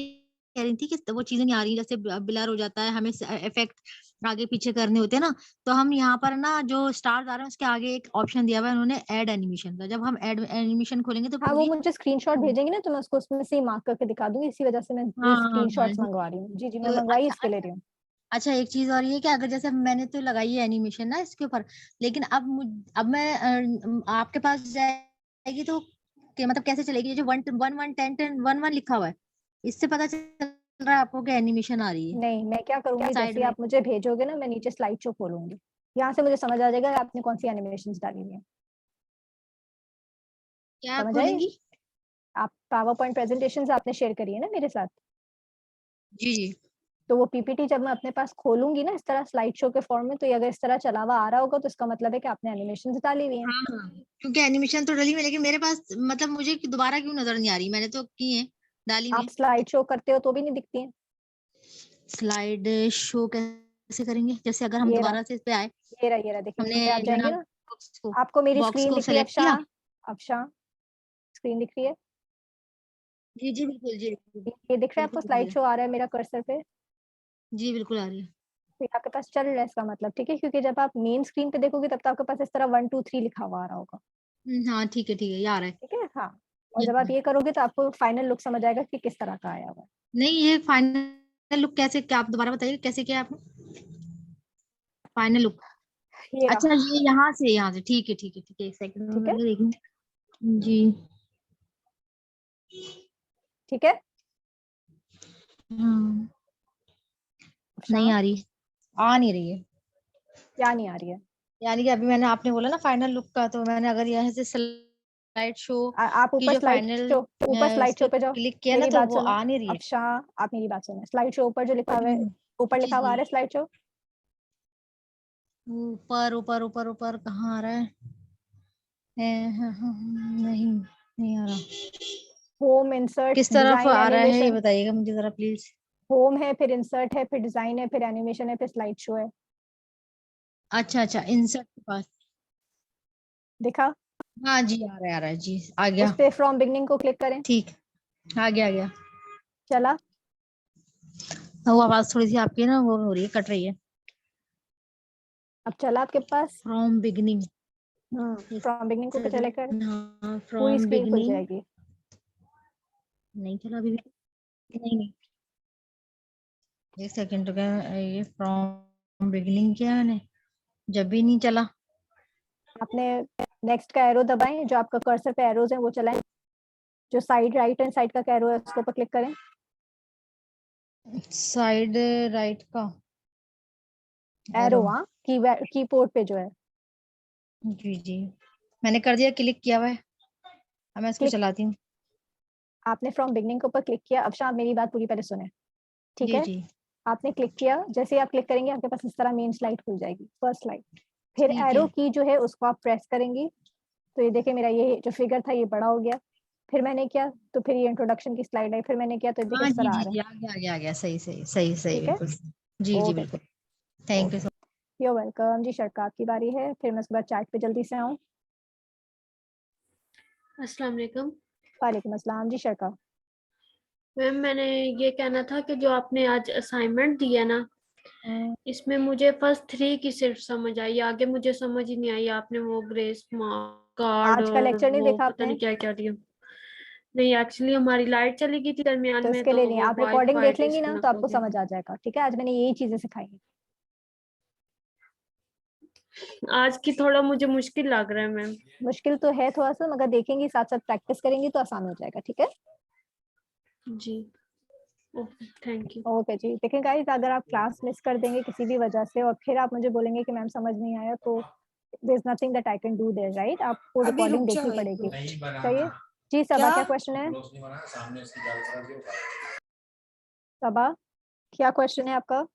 कह रही थी कि वो चीजें नहीं आ रही, जैसे ब्लर हो जाता है, हमें इफेक्ट आगे पीछे करने होते हैं ना, तो हम यहाँ पर ना जो स्टार्स आ रहे हैं उसके आगे एक ऑप्शन दिया हुआ है उन्होंने, ऐड एनिमेशन का, जब हम ऐड एनिमेशन खोलेंगे तो हाँ वो पूरी। मुझे स्क्रीनशॉट भेजेंगे ना, तो मैं उसको उसमें से ही मार्क करके दिखा दूंगी, इसी वजह से मैं हाँ ये हाँ हाँ स्क्रीनशॉट्स मंगवा रही हूँ। जी जी, मैं तो मंगवाई अच्छा इसके लिए अच्छा। रही हूँ। अच्छा, एक चीज और ये कि अगर जैसे मैंने तो लगाई है एनिमेशन ना इसके ऊपर, लेकिन अब मैं आपके पास जाएगी तो मतलब कैसे चलेगी? ये जो one one one ten ten one one लिखा हुआ है, इससे पता चल रहा है आपको कि एनिमेशन आ रही है नहीं, मैं क्या करूंगी, साइड जैसे ही में? आप मुझे भेजोगे ना, मैं नीचे स्लाइड शो खोलूंगी, यहाँ से मुझे समझ आ जाएगा कि आपने कौन सी एनिमेशन डाली हुई है। क्या समझ आई? खोलेंगी? आप पावर पॉइंट प्रेजेंटेशन आपने शेयर करी है ना मेरे साथ, जी जी। तो वो पीपीटी जब मैं अपने पास खोलूंगी ना इस तरह स्लाइड शो के फॉर्म में, तो ये अगर इस तरह चला हुआ आ रहा होगा तो इसका मतलब है कि आपने एनिमेशन डाली हुई है। हाँ हाँ, क्योंकि एनिमेशन तो डली में, लेकिन मेरे पास मतलब मुझे दोबारा क्यों नजर नहीं आ रही, मैंने तो की है, डाली आप में। स्लाइड शो करते हो तो भी नहीं दिखती है। स्लाइड शो कैसे करेंगे? जैसे अगर हम ये रहा, दोबारा से इस पे आए, ये रहा, देखिए हमने यहाँ पे आप जो है ना जाएंगे ना, बॉक्स आपको मेरी बॉक्स स्क्रीन को दिख रही है सेलेक्ट किया। अफशां? अफशां, स्क्रीन दिख रही है? जी जी बिल्कुल, जी बिल्कुल। ये दिख रहा है बिल्कुल आपको, दिख रही स्लाइड है। शो आ रहा है मेरा कर्सर पे, जी बिल्कुल आ रही है। तो ये आपके पास चल रहा है इसका मतलब। ठीक है, क्योंकि जब आप मेन स्क्रीन पे देखोगे तब तो आपके पास इस तरह 1 2 3 लिखा हुआ आ रहा होगा। हाँ ठीक है ठीक है, ये आ रहा है। ठीक है, हाँ। और ये जब आ आप रहा है। ये करोगे तो आपको फाइनल लुक समझ आएगा कि किस तरह का आया हुआ है। नहीं, ये फाइनल लुक कैसे, क्या आप दोबारा बताइए कैसे किया आपने फाइनल लुक? ये अच्छा, रहा। ये यहाँ से ठीक है ठीक है ठीक है, एक सेकंड ठीक है, में देखेंगे। जी ठीक है? नहीं आ रही, आ नहीं रही है। क्या नहीं आ रही है? यानी कि अभी मैंने, आपने बोला ना फाइनल लुक का, तो मैंने अगर यहाँ से स्लाइड शो आप की ऊपर जो स्लाइड फाइनल शो, ऊपर स्लाइड शो पे जाओ, क्लिक किया ना मेरी तो बात वो सुनो। आ नहीं रही है। अफशा, आप मेरी बात सुनो, स्लाइड शो ऊपर जो लिखा हुआ है, ऊपर जी लिखा हुआ आ जी, रहा है स्लाइड शो। ऊपर ऊपर ऊपर ऊपर कहाँ आ रहा है? नहीं नहीं आ रहा। होम, इंसर्ट, किस तरफ डिजाइन, आ रहा है ये एनिमेशन। बताइएगा मुझे जरा प्लीज। होम है, फिर इंसर्ट है, फिर डिजाइन है, फिर एनिमेशन है, फिर स्लाइड शो है। अच्छा अच्छा, इंसर्ट के पास। दिखा? हाँ जी, आ रहा है जी, आ उस गया। पे फ्रॉम बिगनिंग को क्लिक करें। ठीक, आ गया आ गया। चला? वो आवाज थोड़ी सी आपकी ना वो हो रही है, कट रही है। अब चला आपके पास? From beginning. फ्रॉम बिगनिंग को चले कर, हाँ, पूरी फ्रॉम स्क्रीन खुल बिगनिंग। जाएगी। नहीं चला अभी भी? नहीं नहीं, एक सेकंड तो क्या, ये फ्रॉम बिगनिंग क्या है? जब भी नहीं चला। आपने नेक्स्ट का एरो दबाएं, जो आपका कर्सर पे एरोज हैं वो चलाएं, जो साइड राइट हैंड साइड का एरो है उसको पर क्लिक करें। साइड राइट का एरो, एरो। हाँ, कीबोर्ड पे जो है। जी जी, मैंने कर दिया, क्लिक किया हुआ है। अब मैं इसको क्लिक, चलाती हूँ। आपने फ्रॉम बिगनिंग के ऊपर क्लिक किया। अब शाम मेरी बात पूरी पहले सुने, ठीक जी है? जी, आपने क्लिक किया, जैसे ही आप क्लिक करेंगे आपके पास इस तरह मेन स्लाइड खुल जाएगी, फर्स्ट स्लाइड। फिर ठीक एरो है। की जो है उसको आप प्रेस करेंगी, तो ये देखिए मेरा ये जो फिगर था ये बड़ा हो गया। फिर मैंने किया तो फिर ये इंट्रोडक्शन की स्लाइड आई, फिर मैंने किया तो देखिए हाँ इस जी तरह आ जी रहा जी, है। आ गया आ गया आ गया, सही सही सही सही, ठीक है? बिल्कुल। जी जी ओके, बिल्कुल। Thank you okay, so you welcome जी। शर्का आपकी बारी है, फिर मैं उसके बाद चैट पे जल्दी से आऊँ। अस्सलाम वालेकुम वालेकुम अस्सलाम जी शर्का। मैम, मैंने ये कहना था कि जो आपने आज असाइनमेंट दिया ना, हम्म, इसमें मुझे फर्स्ट 3 की सिर्फ समझ आई, आगे मुझे समझ ही नहीं आई। आपने वो ग्रेस मार्क कार्ड आज का और लेक्चर नहीं वो देखा पता आपने? नहीं क्या क्या दिया। नहीं, एक्चुअली हमारी लाइट चली गई थी दरमियान तो में, इसके तो लिए नहीं, वो आप रिकॉर्डिंग वाईफाई देख लेंगी ना तो डिस्कनेक्ट हो आपको गया। समझ आ जाएगा, ठीक है? आज मैंने यही चीजें सिखाई हैं। आज की थोड़ा मुझे मुश्किल लग रहा है मैम। मुश्किल तो है थोड़ा सा, मगर देखेंगी साथ साथ प्रैक्टिस करेंगी तो आसान हो जाएगा, ठीक है? जी, ओके, थैंक यू। ओके जी। देखिए गाइस, अगर आप क्लास मिस कर देंगे किसी भी वजह से और फिर आप मुझे बोलेंगे कि मैम समझ नहीं आया, तो there is nothing that I can do there, right? आपको अभी रुक रिकॉर्डिंग देखनी जाओ एक पड़ेगी। मिनट। चाहिए जी? सबा, क्या? क्या क्वेश्चन है? सबा, क्या क्वेश्चन है आपका?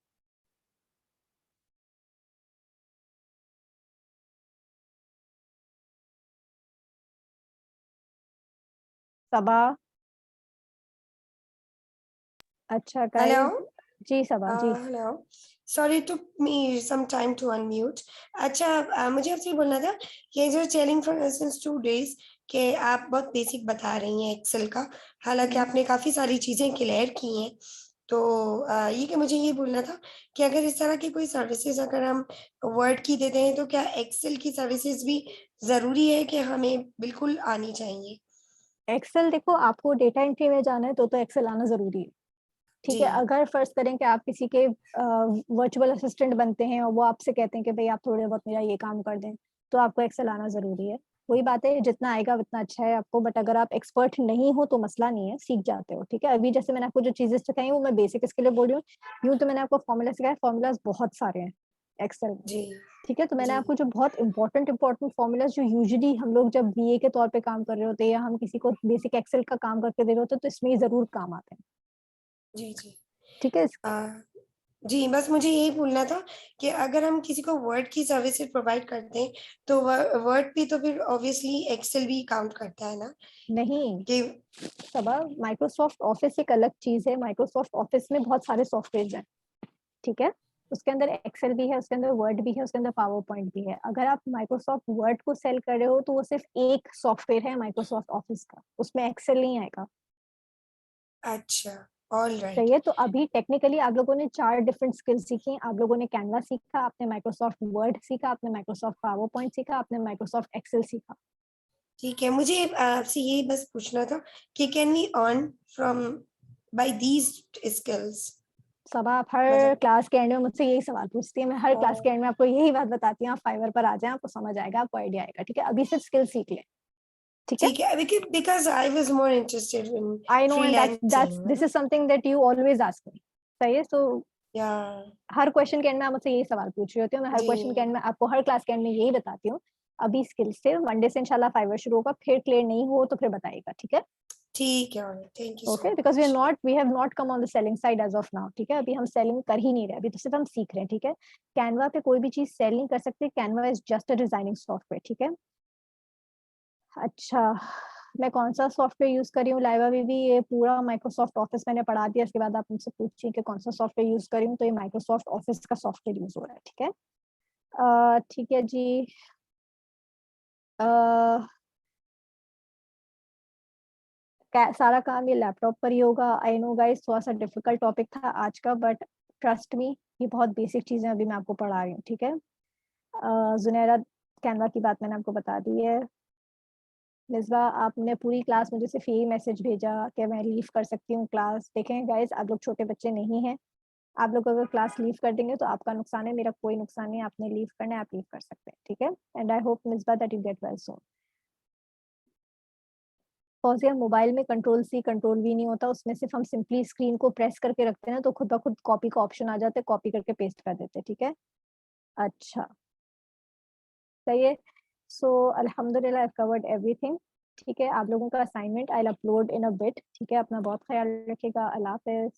सबा? अच्छा hello. Guys, ji Saba ji. Hello. Sorry, took me some time to unmute. अच्छा, मुझे आपसे बोलना था, ये जो चैलेंज फॉर इंस्टेंस 2 डेज के आप बहुत बेसिक बता रही हैं एक्सेल का, हालांकि आपने काफ़ी सारी चीज़ें क्लियर की हैं। तो ये कि मुझे ये बोलना था कि अगर इस तरह की कोई सर्विसेज अगर हम वर्ड की देते हैं, तो क्या एक्सेल की सर्विसेज भी ज़रूरी है कि हमें बिल्कुल आनी चाहिए? एक्सेल देखो, आपको डेटा एंट्री में जाना है तो एक्सेल आना जरूरी है, ठीक जी है? अगर फर्ज करें कि आप किसी के वर्चुअल असिस्टेंट बनते हैं और वो आपसे कहते हैं कि भाई आप थोड़े बहुत मेरा ये काम कर दें, तो आपको एक्सेल आना जरूरी है। वही बात है, जितना आएगा उतना अच्छा है आपको, बट अगर आप एक्सपर्ट नहीं हो तो मसला नहीं है, सीख जाते हो, ठीक है? अभी जैसे मैंने आपको जो चीजें सिखाई वो मैं बेसिक इसके लिए बोल रही हूँ। यूँ तो मैंने आपको फॉर्मूला सिखाया, फॉर्मूलाज बहुत सारे हैं एक्सेल में, जी ठीक है? तो मैंने जी आपको जो बहुत इंपॉर्टेंट फॉर्मूलाज जो यूजुअली हम लोग जब बीए के तौर पे काम कर रहे होते हैं या हम किसी को बेसिक एक्सेल का काम करके दे रहे होते हैं, तो इसमें जरूर काम आते हैं, जी जी। ठीक है? जी, बस मुझे यही बोलना था कि अगर हम किसी को वर्ड की सर्विसेज प्रोवाइड करते हैं, तो वर्ड भी तो फिर ऑब्वियसली एक्सेल भी काउंट करता है ना? नहीं कि सबा, माइक्रोसॉफ्ट ऑफिस एक अलग चीज है। माइक्रोसॉफ्ट ऑफिस में बहुत सारे सॉफ्टवेयर हैं, ठीक है? उसके अंदर एक्सेल भी है, उसके अंदर वर्ड भी है, उसके अंदर पावर पॉइंट भी है। अगर आप माइक्रोसॉफ्ट वर्ड को सेल कर रहे हो तो वो सिर्फ एक सॉफ्टवेयर है माइक्रोसॉफ्ट ऑफिस का, उसमें एक्सेल नहीं आएगा, अच्छा, ऑल सही राइट। है? तो अभी टेक्निकली आप लोगों ने 4 डिफरेंट स्किल्स सीखी। आप लोगों ने कैनवा सीखा, आपने माइक्रोसॉफ्ट वर्ड सीखा, आपने माइक्रोसॉफ्ट पावर पॉइंट सीखा, आपने माइक्रोसॉफ्ट एक्सेल सीखा। ठीक है, मुझे आपसे यही बस पूछना था कि can we earn from by these skills? सब आप हर मतलब क्लास के एंड में मुझसे यही सवाल पूछती है, मैं हर क्लास के ओ, एंड में आपको यही बात बताती हूँ, आप फाइवर पर आ जाएं, आपको समझ आएगा, आपको आइडिया आएगा, ठीक है? अभी सिर्फ स्किल सीख लें। ठीक है? ठीक है, because I was more interested in I know, and that's this is something that you always ask me. सही है? So yeah, हर क्वेश्चन के एंड में आप मुझसे यही सवाल पूछ रही होती हो, मैं हर क्वेश्चन के एंड में आपको हर क्लास के एंड में यही बताती हूँ। अभी स्किल से मंडे से इंशाल्लाह फाइवर शुरू होगा, फिर क्लियर नहीं हो तो फिर बताइएगा, ठीक है? ठीक है, thank you so okay, much. Because we have not come on the selling side as of now, ठीक है? अभी हम सेलिंग कर ही नहीं रहे, अभी तो सिर्फ हम सीख रहे हैं, ठीक है? कैनवा पे कोई भी चीज सेल नहीं कर सकते, Canva is just a designing software, ठीक है? अच्छा, मैं कौन सा सॉफ्टवेयर यूज कर रही हूँ लाइवा बीबी? ये पूरा माइक्रोसॉफ्ट ऑफिस मैंने पढ़ा दिया, इसके बाद आप मुझसे पूछिए कि कौन सा सॉफ्टवेयर यूज कर रही हूँ, तो ये माइक्रोसॉफ्ट ऑफिस का सॉफ्टवेयर यूज हो रहा है, ठीक है? ठीक है जी। सारा काम ये लैपटॉप पर ही होगा। आई नो गाइस, थोड़ा सा डिफिकल्ट टॉपिक था आज का, बट ट्रस्ट मी, ये बहुत बेसिक चीजें अभी मैं आपको पढ़ा रही हूँ, ठीक है? जुनैरा, कैनवा की बात मैंने आपको बता दी है। मिसबा, आपने पूरी क्लास मुझे सिर्फ यही मैसेज भेजा कि मैं लीव कर सकती हूँ क्लास। देखें गाइस, आप लोग छोटे बच्चे नहीं हैं, आप लोग अगर क्लास लीव कर देंगे तो आपका नुकसान है, मेरा कोई नुकसान नहीं है। आपने लीव करना है, आप लीव कर सकते हैं, ठीक है? And I hope Misbah that you get well soon. Fauzia, mobile में कंट्रोल सी कंट्रोल वी नहीं होता, उसमें सिर्फ हम सिंपली स्क्रीन को प्रेस करके रखते हैं ना, तो खुद ब खुद कॉपी का ऑप्शन आ जाता है, कॉपी करके पेस्ट कर देते हैं, ठीक है? अच्छा, सही है। सो अल्हम्दुलिल्लाह, आई कवर्ड एवरीथिंग, ठीक है? आप लोगों का assignment I will upload in a bit, ठीक है? अपना बहुत ख्याल रखिएगा। अल्लाह हाफिज।